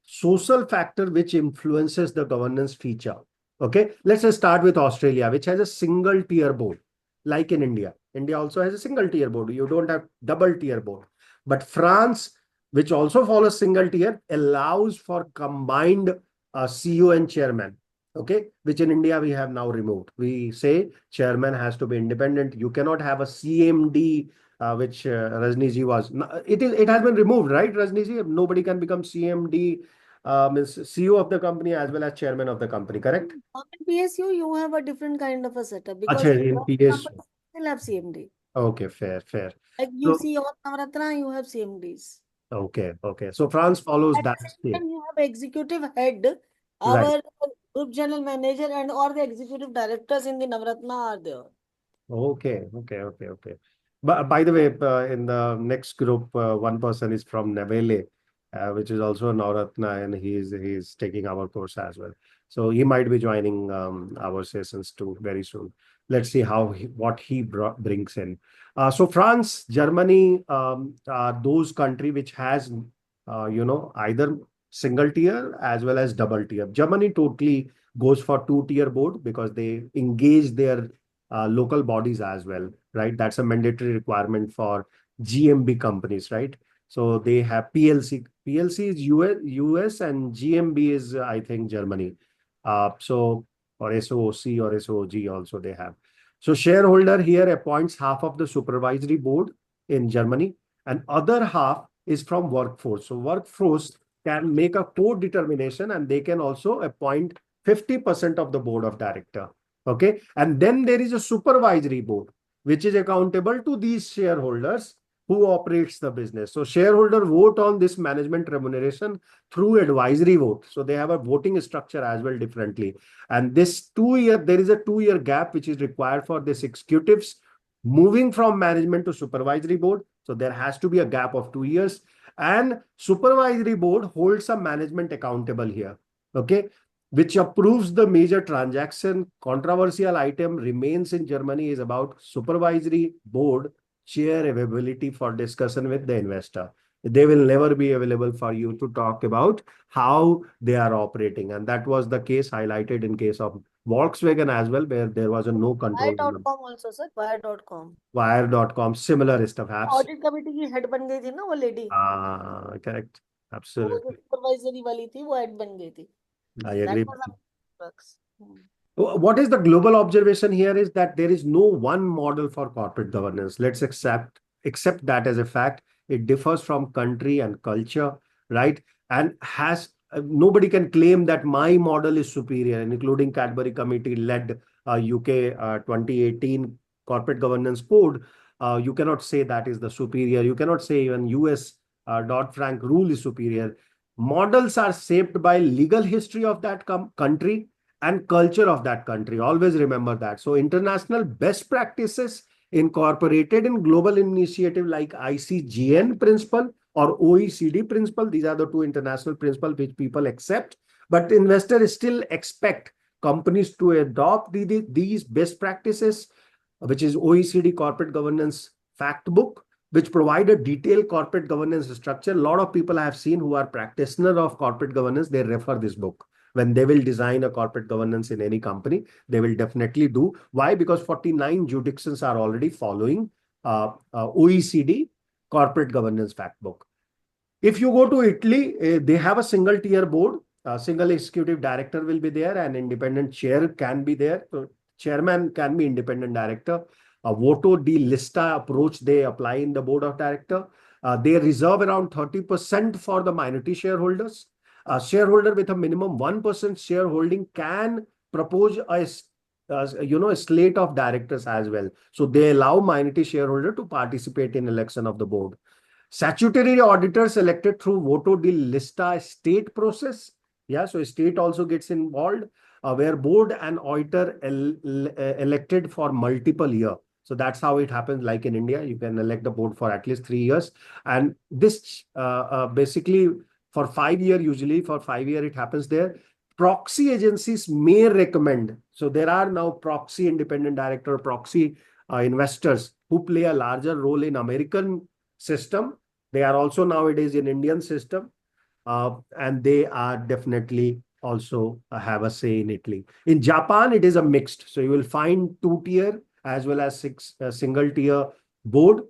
Speaker 2: social factor which influences the governance feature. Okay, let's just start with Australia, which has a single tier board, like in India. India also has a single tier board. You don't have double tier board. But France, which also follows single tier, allows for combined CEO and chairman. Okay, which in India we have now removed. We say chairman has to be independent. You cannot have a CMD, which Rajni was. It has been removed, right, Rajni? Nobody can become CMD, means CEO of the company as well as chairman of the company, correct?
Speaker 1: In PSU, you have a different kind of a setup because
Speaker 2: Achha, in
Speaker 1: all
Speaker 2: PS.
Speaker 1: companies still have CMD.
Speaker 2: Okay, fair, fair.
Speaker 1: Like you
Speaker 2: So,
Speaker 1: see all Navratna, you have CMDs.
Speaker 2: okay, okay. So France follows
Speaker 1: At
Speaker 2: that
Speaker 1: the same
Speaker 2: scale.
Speaker 1: time, you have executive head,
Speaker 2: Right.
Speaker 1: our group general manager, and all the executive directors in the Navratna are there.
Speaker 2: Okay, okay, okay, okay. But by the way, in the next group, one person is from Navele, which is also a Navratna, and he's taking our course as well. So he might be joining our sessions too very soon. Let's see what he brings in. So France, Germany, are those country which has either single tier as well as double tier. Germany totally goes for 2-tier board because they engage their local bodies as well, right? That's a mandatory requirement for GMB companies, right? So they have PLC. PLC is US and GMB is, I think, Germany. So, or SOC or SOG also they have. So shareholder here appoints half of the supervisory board in Germany and other half is from workforce. So workforce can make a co-determination and they can also appoint 50% of the board of director. Okay. And then there is a supervisory board, which is accountable to these shareholders who operates the business. So shareholder vote on this management remuneration through advisory vote. So they have a voting structure as well differently. And this 2 year, there is a 2 year gap which is required for this executives moving from management to supervisory board. So there has to be a gap of 2 years. And supervisory board holds a management accountable here. Okay. Which approves the major transaction. Controversial item remains in Germany is about supervisory board chair availability for discussion with the investor. They will never be available for you to talk about how they are operating. And that was the case highlighted in case of Volkswagen as well, where there was a no control.
Speaker 1: Wire.com also, sir. Wire.com.
Speaker 2: Wire.com, similar stuff.
Speaker 1: Audit committee की head बन गई थी ना वो lady,
Speaker 2: Correct.
Speaker 1: वो जो
Speaker 2: Absolutely.
Speaker 1: Supervisory वाली थी वो हेड बन गई थी.
Speaker 2: I
Speaker 1: That
Speaker 2: agree.
Speaker 1: was a works.
Speaker 2: What is the global observation here is that there is no one model for corporate governance. Let's accept that as a fact. It differs from country and culture, right? And has nobody can claim that my model is superior, including Cadbury Committee led UK 2018 corporate governance code. You cannot say that is the superior. You cannot say even US Dodd-Frank rule is superior. Models are shaped by legal history of that country and culture of that country. Always remember that. So international best practices incorporated in global initiative like ICGN principle or OECD principle. These are the two international principles which people accept, but investors still expect companies to adopt these best practices, which is OECD corporate governance fact book, which provide a detailed corporate governance structure. A lot of people I have seen who are practitioners of corporate governance, they refer this book. When they will design a corporate governance in any company, they will definitely do. Why? Because 49 jurisdictions are already following OECD corporate governance fact book. If you go to Italy, they have a single tier board. A single executive director will be there, and independent chair can be there. So chairman can be independent director. A voto di lista approach they apply in the board of director. They reserve around 30% for the minority shareholders. A shareholder with a minimum 1% shareholding can propose a slate of directors as well. So they allow minority shareholder to participate in election of the board. Statutory auditors elected through voto di lista state process. Yeah, so state also gets involved, where board and auditor elected for multiple year. So that's how it happens. Like in India, you can elect the board for at least 3 years. And this basically for 5 year, usually for 5 year, it happens there. Proxy agencies may recommend. So there are now proxy independent director, proxy investors who play a larger role in American system. They are also nowadays in Indian system, and they are definitely also have a say in Italy. In Japan, it is a mixed. So you will find 2 tier as well as single tier board,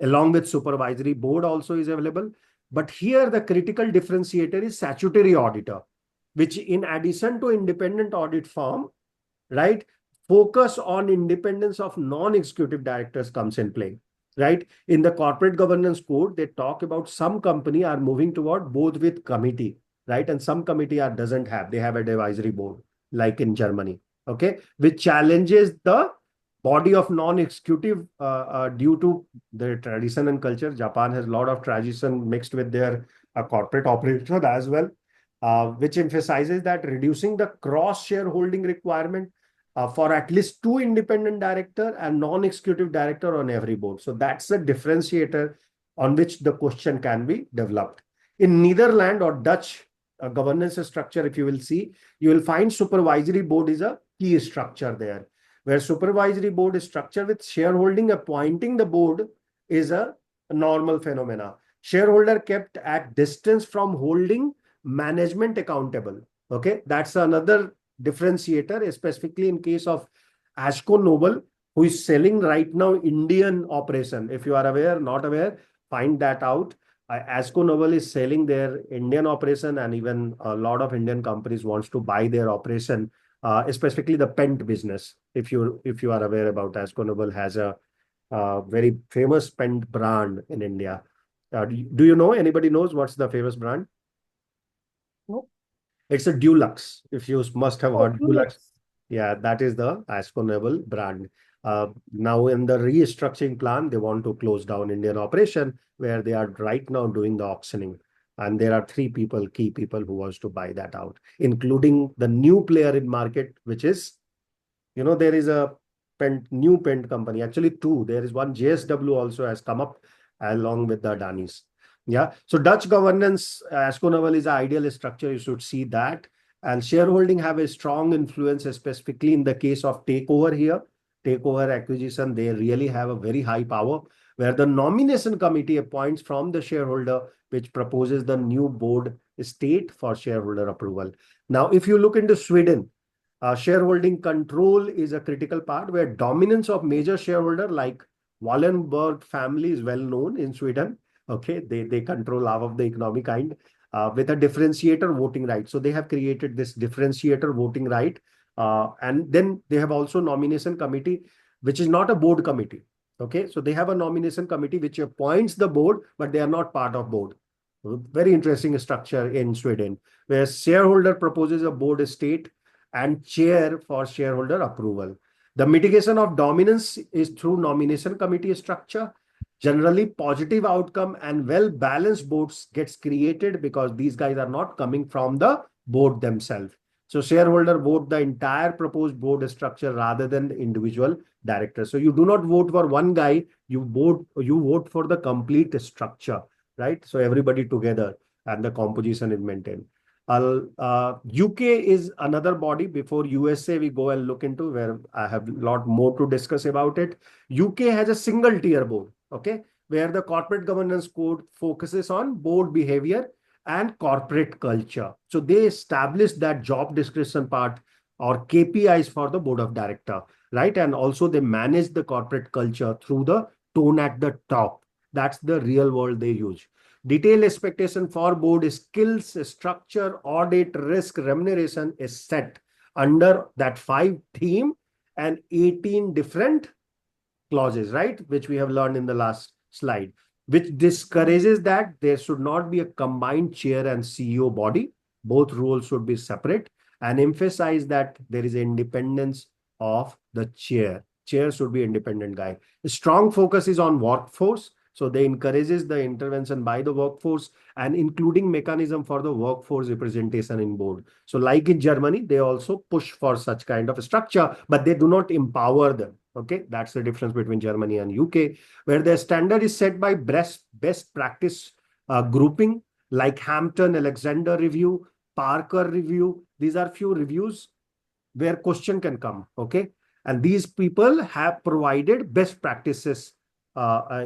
Speaker 2: along with supervisory board also is available. But here the critical differentiator is statutory auditor, which in addition to independent audit firm, right, focus on independence of non-executive directors comes in play. Right. In the corporate governance code, they talk about some company are moving toward both with committee, right? And some committee doesn't have, they have an advisory board, like in Germany, okay, which challenges the body of non-executive due to their tradition and culture. Japan has a lot of tradition mixed with their corporate operation as well, which emphasizes that reducing the cross shareholding requirement for at least 2 independent director and non-executive director on every board. So that's the differentiator on which the question can be developed. In Netherlands or Dutch governance structure, if you will see, you will find supervisory board is a key structure there, where supervisory board is structured with shareholding. Appointing the board is a normal phenomena. Shareholder kept at distance from holding management accountable. Okay, that's another differentiator, specifically in case of Ashko Noble, who is selling right now Indian operation. If you are aware, not aware, find that out. Ashko Noble is selling their Indian operation, and even a lot of Indian companies wants to buy their operation, specifically the pent business. If you are aware about Ashko Noble has a very famous pent brand in India. Do you know, anybody knows what's the famous brand?
Speaker 1: No.
Speaker 2: It's a Dulux. If you must have
Speaker 1: Oh,
Speaker 2: heard Dulux.
Speaker 1: Dulux.
Speaker 2: Yeah, that is the Asconable brand. Now in the restructuring plan, they want to close down Indian operation where they are right now doing the auctioning. And there are three people, key people who wants to buy that out, including the new player in market, which is, there is a new paint company, actually two. There is one, JSW also has come up along with the Adanis. Yeah. So Dutch governance, Asconovel is an ideal structure. You should see that. And shareholding have a strong influence, specifically in the case of takeover here, takeover acquisition. They really have a very high power where the nomination committee appoints from the shareholder, which proposes the new board state for shareholder approval. Now, if you look into Sweden, shareholding control is a critical part where dominance of major shareholder like Wallenberg family is well known in Sweden. Okay, they control half of the economy kind with a differentiator voting right. So they have created this differentiator voting right. And then they have also nomination committee, which is not a board committee. Okay, so they have a nomination committee which appoints the board, but they are not part of board. Very interesting structure in Sweden, where shareholder proposes a board state and chair for shareholder approval. The mitigation of dominance is through nomination committee structure. Generally, positive outcome and well-balanced boards gets created because these guys are not coming from the board themselves. So shareholder vote the entire proposed board structure rather than the individual director. So you do not vote for one guy, you vote for the complete structure, right? So everybody together and the composition is maintained. UK is another body. Before USA, we go and look into where I have a lot more to discuss about it. UK has a single tier board, okay, where the corporate governance code focuses on board behavior and corporate culture. So they established that job description part or KPIs for the board of director, right? And also they manage the corporate culture through the tone at the top. That's the real world they use. Detailed expectation for board skills, structure, audit, risk, remuneration is set under that 5 theme and 18 different clauses, right? Which we have learned in the last slide, which discourages that there should not be a combined chair and CEO body. Both roles should be separate and emphasize that there is independence of the chair. Chair should be independent guy. A strong focus is on workforce. So they encourages the intervention by the workforce and including mechanism for the workforce representation in board. So like in Germany, they also push for such kind of a structure, but they do not empower them. Okay, that's the difference between Germany and UK, where the standard is set by best practice grouping like Hampton, Alexander review, Parker review. These are few reviews where question can come. Okay, and these people have provided best practices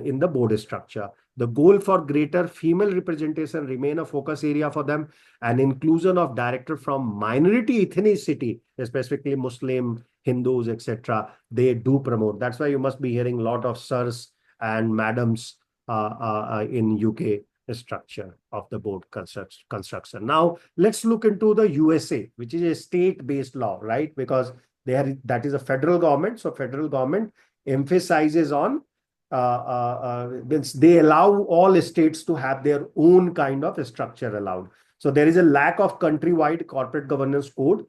Speaker 2: in the board structure. The goal for greater female representation remain a focus area for them, and inclusion of director from minority ethnicity, specifically Muslim, Hindus, etc. They do promote. That's why you must be hearing a lot of sirs and madams in UK structure of the board construction. Now, let's look into the USA, which is a state-based law, right? Because that is a federal government. So federal government emphasizes on they allow all states to have their own kind of structure allowed. So there is a lack of countrywide corporate governance code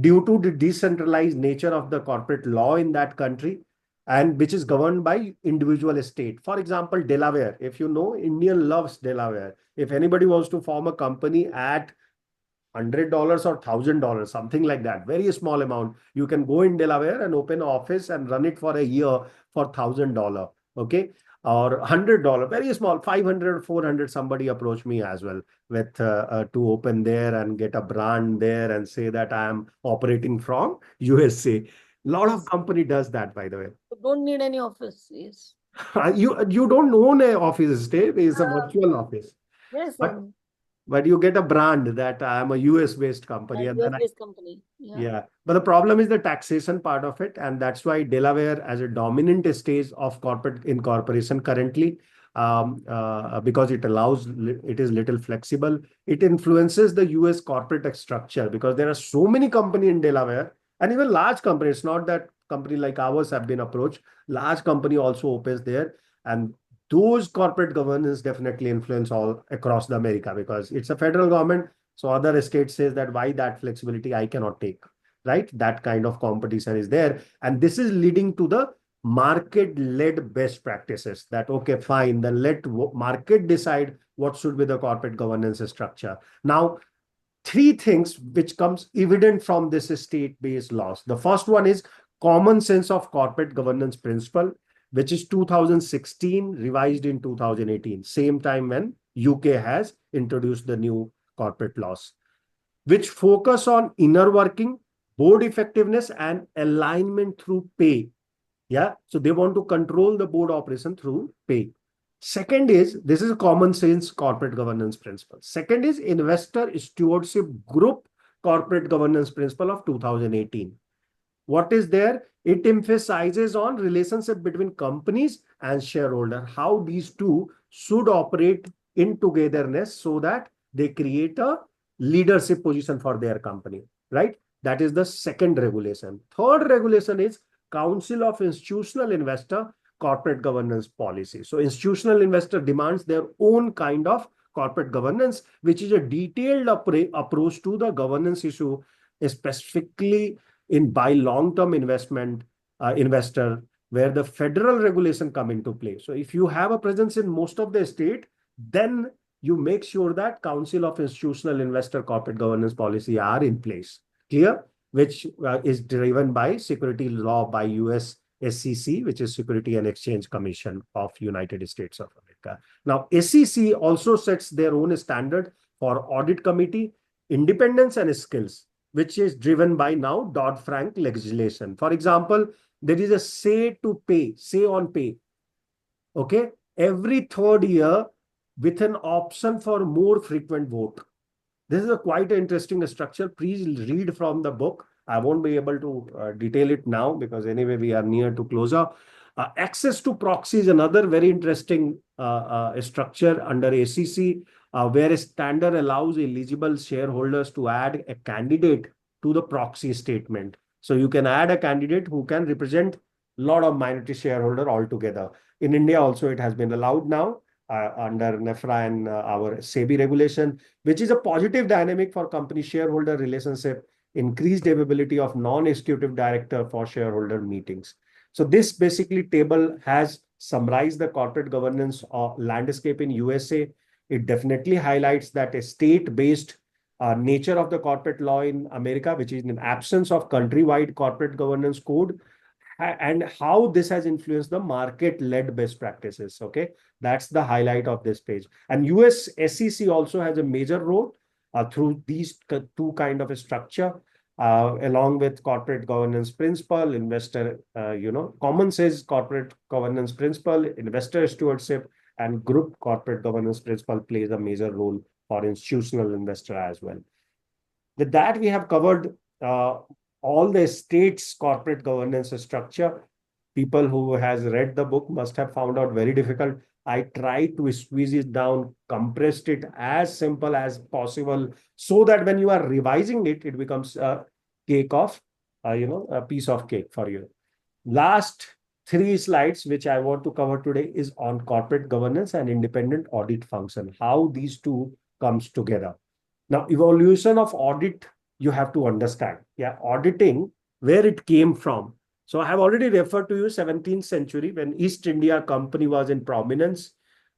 Speaker 2: due to the decentralized nature of the corporate law in that country and which is governed by individual state. For example, Delaware, if you know, Indian loves Delaware. If anybody wants to form a company at $100 or $1,000, something like that, very small amount, you can go in Delaware and open an office and run it for a year for $1,000. Okay, or $100, very small, 500, 400. Somebody approached me as well with to open there and get a brand there and say that I am operating from USA. Lot of
Speaker 1: Yes.
Speaker 2: company does that, by the way.
Speaker 1: You don't need any office. Yes.
Speaker 2: You don't own a office stay, it's a
Speaker 1: Uh,
Speaker 2: virtual office.
Speaker 1: yes.
Speaker 2: But you get a brand that I am a US based company, and then
Speaker 1: US-based company. Yeah.
Speaker 2: yeah, but the problem is the taxation part of it, and that's why Delaware as a dominant stage of corporate incorporation currently, because it is little flexible. It influences the US corporate structure because there are so many companies in Delaware, and even large companies. It's not that company like ours have been approached. Large company also opens there, and those corporate governance definitely influence all across the America because it's a federal government. So other states says that why that flexibility I cannot take, right? That kind of competition is there. And this is leading to the market-led best practices that, okay, fine, then let market decide what should be the corporate governance structure. Now, three things which comes evident from this state-based laws. The first one is common sense of corporate governance principle, which is 2016, revised in 2018, same time when UK has introduced the new corporate laws, which focus on inner working, board effectiveness, and alignment through pay. Yeah, so they want to control the board operation through pay. Second is, this is a common sense corporate governance principle. Second is investor stewardship group corporate governance principle of 2018. What is there? It emphasizes on relationship between companies and shareholder, how these two should operate in togetherness so that they create a leadership position for their company, right? That is the second regulation. Third regulation is Council of Institutional Investor Corporate Governance Policy. So institutional investor demands their own kind of corporate governance, which is a detailed approach to the governance issue, specifically in by long-term investment investor, where the federal regulation come into play. So if you have a presence in most of the state, then you make sure that Council of Institutional Investor Corporate Governance Policy are in place. Clear? Which is driven by security law by US SEC, which is Security and Exchange Commission of United States of America. Now, SEC also sets their own standard for audit committee, independence and skills, which is driven by now Dodd-Frank legislation. For example, there is a say on pay, okay, every third year with an option for more frequent vote. This is a quite interesting structure. Please read from the book. I won't be able to detail it now because anyway, we are near to closure. Access to proxy is another very interesting structure under ACC, where a standard allows eligible shareholders to add a candidate to the proxy statement. So you can add a candidate who can represent a lot of minority shareholder altogether. In India also, it has been allowed now under NEFRA and our SEBI regulation, which is a positive dynamic for company shareholder relationship, increased availability of non-executive director for shareholder meetings. So this basically table has summarized the corporate governance landscape in USA. It definitely highlights that a state-based nature of the corporate law in America, which is in absence of countrywide corporate governance code, and how this has influenced the market-led best practices. Okay, that's the highlight of this page. And US SEC also has a major role through these two kind of a structure, along with corporate governance principle, investor, common sense corporate governance principle, investor stewardship, and group corporate governance principle plays a major role for institutional investor as well. With that, we have covered all the states' corporate governance structure. People who has read the book must have found out very difficult. I tried to squeeze it down, compressed it as simple as possible, so that when you are revising it, it becomes a cake of, a piece of cake for you. Last three slides, which I want to cover today, is on corporate governance and independent audit function, how these two comes together. Now, evolution of audit, you have to understand. Yeah, auditing, where it came from. So I have already referred to you 17th century when East India Company was in prominence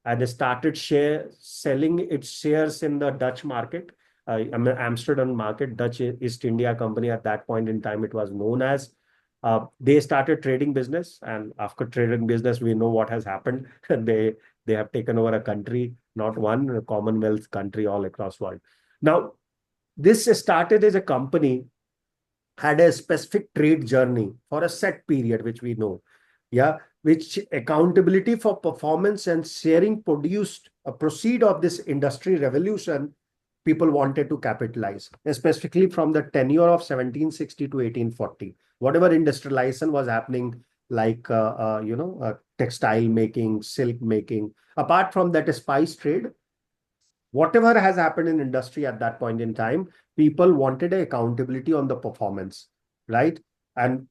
Speaker 2: and started selling its shares in the Dutch market, Amsterdam market. Dutch East India Company at that point in time, it was known as. They started trading business, and after trading business, we know what has happened. They have taken over a country, not one, a Commonwealth country all across world. Now, this started as a company, had a specific trade journey for a set period, which we know. Yeah, which accountability for performance and sharing produced a proceed of this industry revolution people wanted to capitalize, specifically from the tenure of 1760 to 1840. Whatever industrialization was happening, like, textile making, silk making, apart from that spice trade, whatever has happened in industry at that point in time, people wanted accountability on the performance, right? And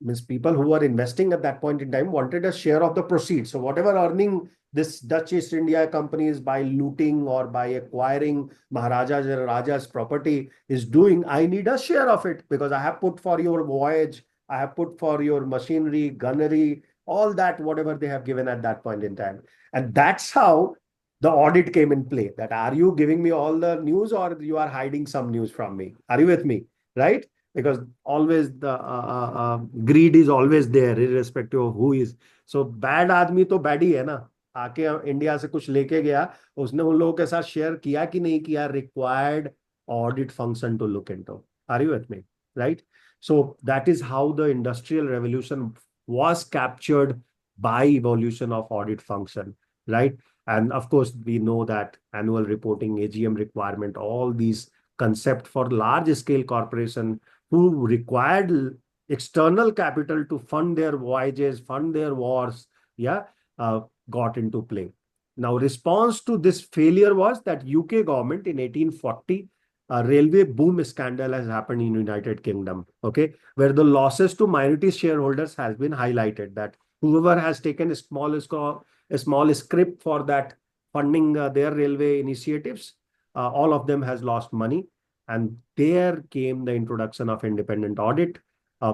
Speaker 2: means people who were investing at that point in time wanted a share of the proceeds. So whatever earning this Dutch East India companies by looting or by acquiring Maharaja's and Raja's property is doing, I need a share of it because I have put for your voyage, I have put for your machinery, gunnery, all that, whatever they have given at that point in time. And that's how the audit came in play. That are you giving me all the news or you are hiding some news from me? Are you with me? Right? Because always the greed is always there, irrespective of who is. So bad आदमी तो bad ही है ना. आके India से कुछ लेके गया, उसने उन लोगों के साथ शेयर किया कि नहीं किया, required audit function to look into. Are you with me? Right? So that is how the industrial revolution was captured by evolution of audit function, right? And of course, we know that annual reporting, AGM requirement, all these concept for large scale corporation who required external capital to fund their voyages, fund their wars, yeah, got into play. Now, response to this failure was that UK government in 1840, a railway boom scandal has happened in United Kingdom, okay, where the losses to minority shareholders has been highlighted, that whoever has taken a small script for that funding their railway initiatives, all of them has lost money. And there came the introduction of independent audit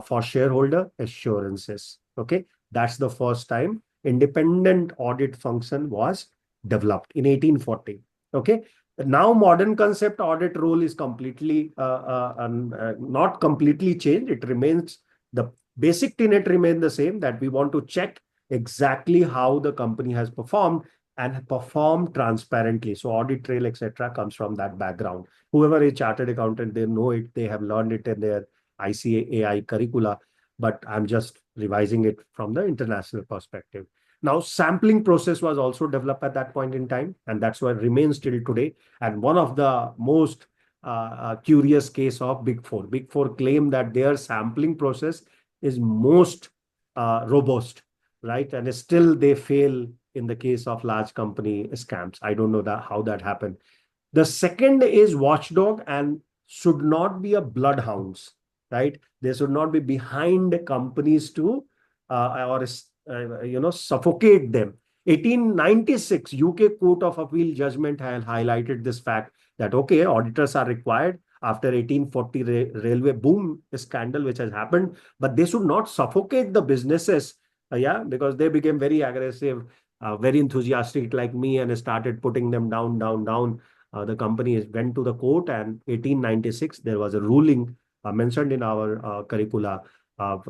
Speaker 2: for shareholder assurances. Okay, that's the first time independent audit function was developed in 1840. Okay, now modern concept audit role is completely not completely changed. It remains, the basic tenet remain the same, that we want to check exactly how the company has performed and perform transparently. So audit trail, etc., comes from that background. Whoever is chartered accountant, they know it, they have learned it in their ICAI curricula, but I'm just revising it from the international perspective. Now, sampling process was also developed at that point in time, and that's what remains till today. And one of the most curious case of Big Four. Big Four claim that their sampling process is most robust, right? And still they fail in the case of large company scams. I don't know how that happened. The second is watchdog and should not be a bloodhounds, right? They should not be behind companies to suffocate them. 1896 UK Court of Appeal judgment had highlighted this fact that, okay, auditors are required after 1840 railway boom scandal which has happened, but they should not suffocate the businesses, because they became very aggressive, very enthusiastic like me and started putting them down, down, down. The company went to the court, and 1896 there was a ruling mentioned in our curricula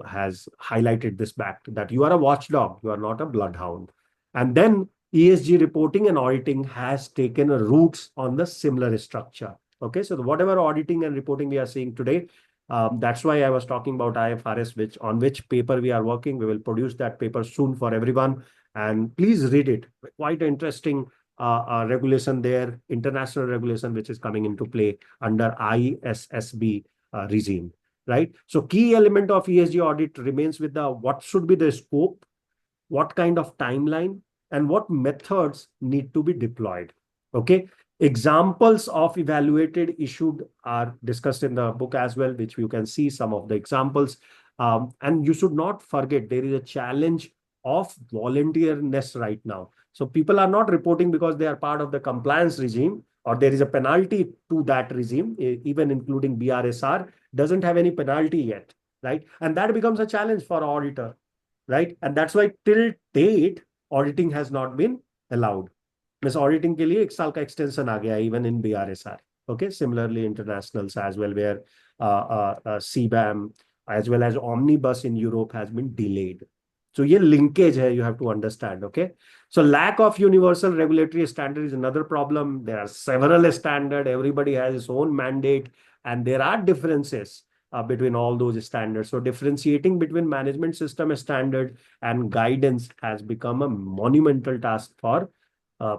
Speaker 2: has highlighted this fact that you are a watchdog, you are not a bloodhound. And then ESG reporting and auditing has taken a roots on the similar structure. Okay, so whatever auditing and reporting we are seeing today, that's why I was talking about IFRS, on which paper we are working. We will produce that paper soon for everyone, and please read it. Quite interesting regulation there, international regulation, which is coming into play under ISSB regime, right? So key element of ESG audit remains with the what should be the scope, what kind of timeline, and what methods need to be deployed. Okay. Examples of evaluated issued are discussed in the book as well, which you can see some of the examples. And you should not forget there is a challenge of volunteerness right now. So people are not reporting because they are part of the compliance regime, or there is a penalty to that regime, even including BRSR doesn't have any penalty yet, right? And that becomes a challenge for auditor, right? And that's why till date auditing has not been allowed. Miss auditing के लिए 1 साल का extension आ गया even in BRSR. Okay, similarly internationals as well, where CBAM as well as omnibus in Europe has been delayed. So ये linkage है, you have to understand. Okay, so lack of universal regulatory standard is another problem. There are several standards, everybody has its own mandate, and there are differences between all those standards. So differentiating between management system standard and guidance has become a monumental task for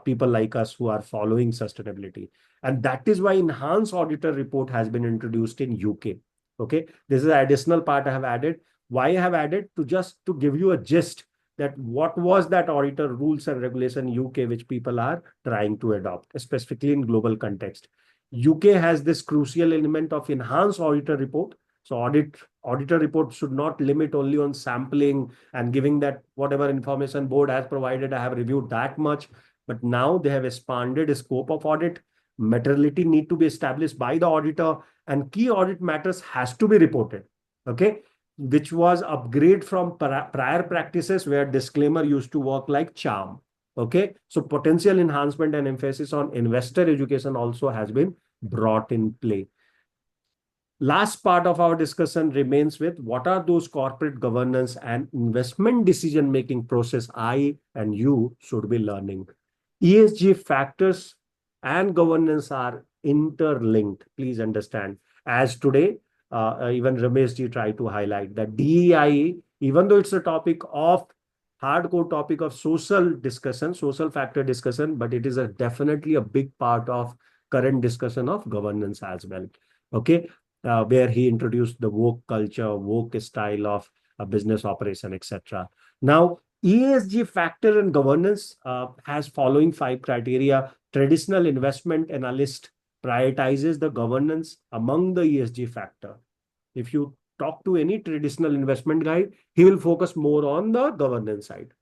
Speaker 2: people like us who are following sustainability. And that is why enhanced auditor report has been introduced in UK. Okay, this is an additional part I have added. Why I have added? Just to give you a gist that what was that auditor rules and regulation UK which people are trying to adopt, specifically in global context. UK has this crucial element of enhanced auditor report. So audit auditor report should not limit only on sampling and giving that whatever information board has provided, I have reviewed that much. But now they have expanded the scope of audit. Materiality need to be established by the auditor, and key audit matters has to be reported. Okay, which was upgrade from prior practices where disclaimer used to work like charm. Okay, so potential enhancement and emphasis on investor education also has been brought in play. Last part of our discussion remains with what are those corporate governance and investment decision making process I and you should be learning. ESG factors and governance are interlinked. Please understand. As today, even Ramesh ji tried to highlight that DEI, even though it's a topic of hardcore topic of social discussion, social factor discussion, but it is definitely a big part of current discussion of governance as well. Okay, where he introduced the woke culture, woke style of a business operation, etc. Now, ESG factor and governance has following 5 criteria. Traditional investment analyst prioritizes the governance among the ESG factor. If you talk to any traditional investment guy, he will focus more on the governance side.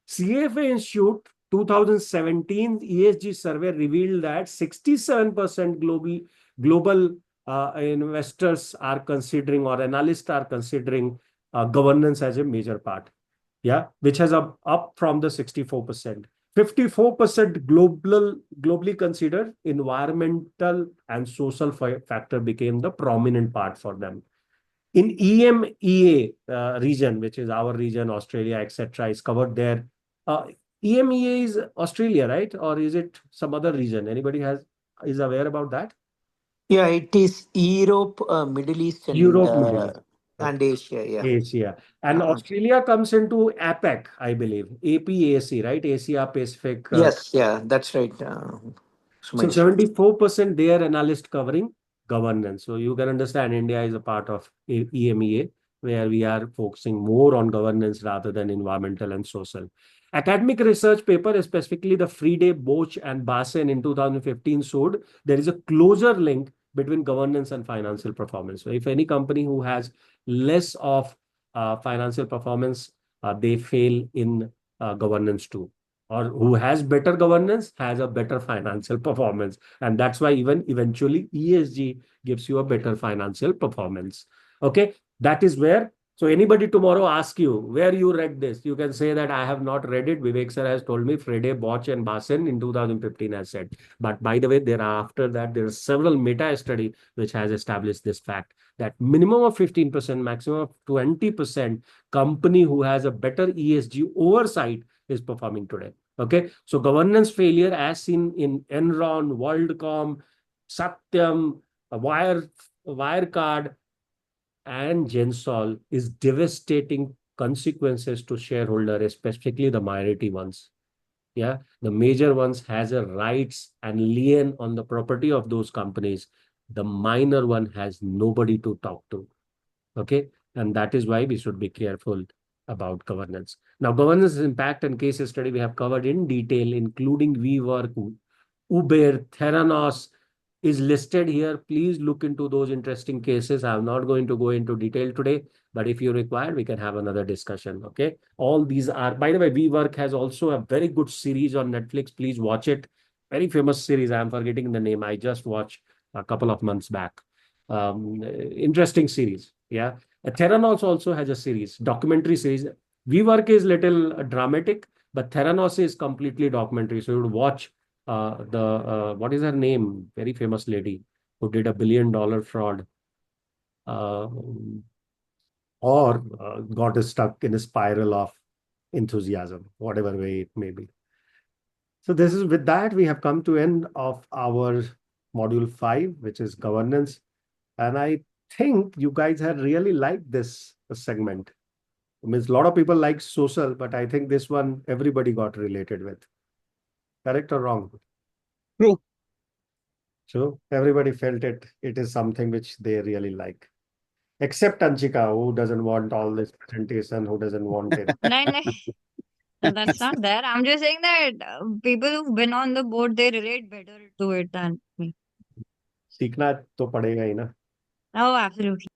Speaker 2: CFA Institute 2017 ESG survey revealed that 67% global investors are considering, or analysts are considering, governance as a major part. Yeah, which has up from the 64%. 54% globally considered environmental and social factor became the prominent part for them. In EMEA region, which is our region, Australia, etc., is covered there. EMEA is Australia, right? Or is it some other region? Anybody is aware about that?
Speaker 5: Yeah, it is Europe, Middle East,
Speaker 2: Europe, Middle East.
Speaker 5: and
Speaker 2: Okay.
Speaker 5: Asia. Yeah.
Speaker 2: Asia. And
Speaker 5: Uh,
Speaker 2: Australia comes into APEC, I believe. APAC, right? Asia Pacific.
Speaker 5: yes, yeah, that's right,
Speaker 2: So
Speaker 5: Sumesh.
Speaker 2: 74% their analyst covering governance. So you can understand India is a part of EMEA, where we are focusing more on governance rather than environmental and social. Academic research paper, specifically the Friday, Boch, and Basen in 2015 showed there is a closer link between governance and financial performance. So if any company who has less of financial performance, they fail in governance too, or who has better governance has a better financial performance. And that's why even eventually ESG gives you a better financial performance. Okay, that is where. So anybody tomorrow ask you where you read this, you can say that I have not read it. Vivek sir has told me Friday, Boch, and Basen in 2015 has said. But by the way, thereafter that there are several meta study which has established this fact that minimum of 15%, maximum of 20% company who has a better ESG oversight is performing today. Okay, so governance failure as seen in Enron, WorldCom, Satyam, Wirecard, and Gensol is devastating consequences to shareholders, especially the minority ones. Yeah, the major ones has a rights and lien on the property of those companies. The minor one has nobody to talk to. Okay, and that is why we should be careful about governance. Now, governance impact and case study we have covered in detail, including WeWork, Uber, Theranos is listed here. Please look into those interesting cases. I'm not going to go into detail today, but if you require, we can have another discussion. Okay, all these are, by the way, WeWork has also a very good series on Netflix. Please watch it. Very famous series. I'm forgetting the name. I just watched a couple of months back. Interesting series. Yeah. Theranos also has a series, documentary series. WeWork is little dramatic, but Theranos is completely documentary. So you would watch the what is her name? Very famous lady who did $1 billion fraud, uh, or got stuck in a spiral of enthusiasm, whatever way it may be. So this is with that we have come to end of our module 5, which is governance. And I think you guys had really liked this segment. It means a lot of people like social, but I think this one everybody got related with. Correct or wrong?
Speaker 4: True.
Speaker 2: So everybody felt it. It is something which they really like. Except Anchika, who doesn't want all this presentation, who doesn't want it.
Speaker 3: No, no, that's not there. I'm just saying that people who've been on the board, they relate better to it than me.
Speaker 2: सीखना तो पड़ेगा ही ना.
Speaker 3: Oh, absolutely.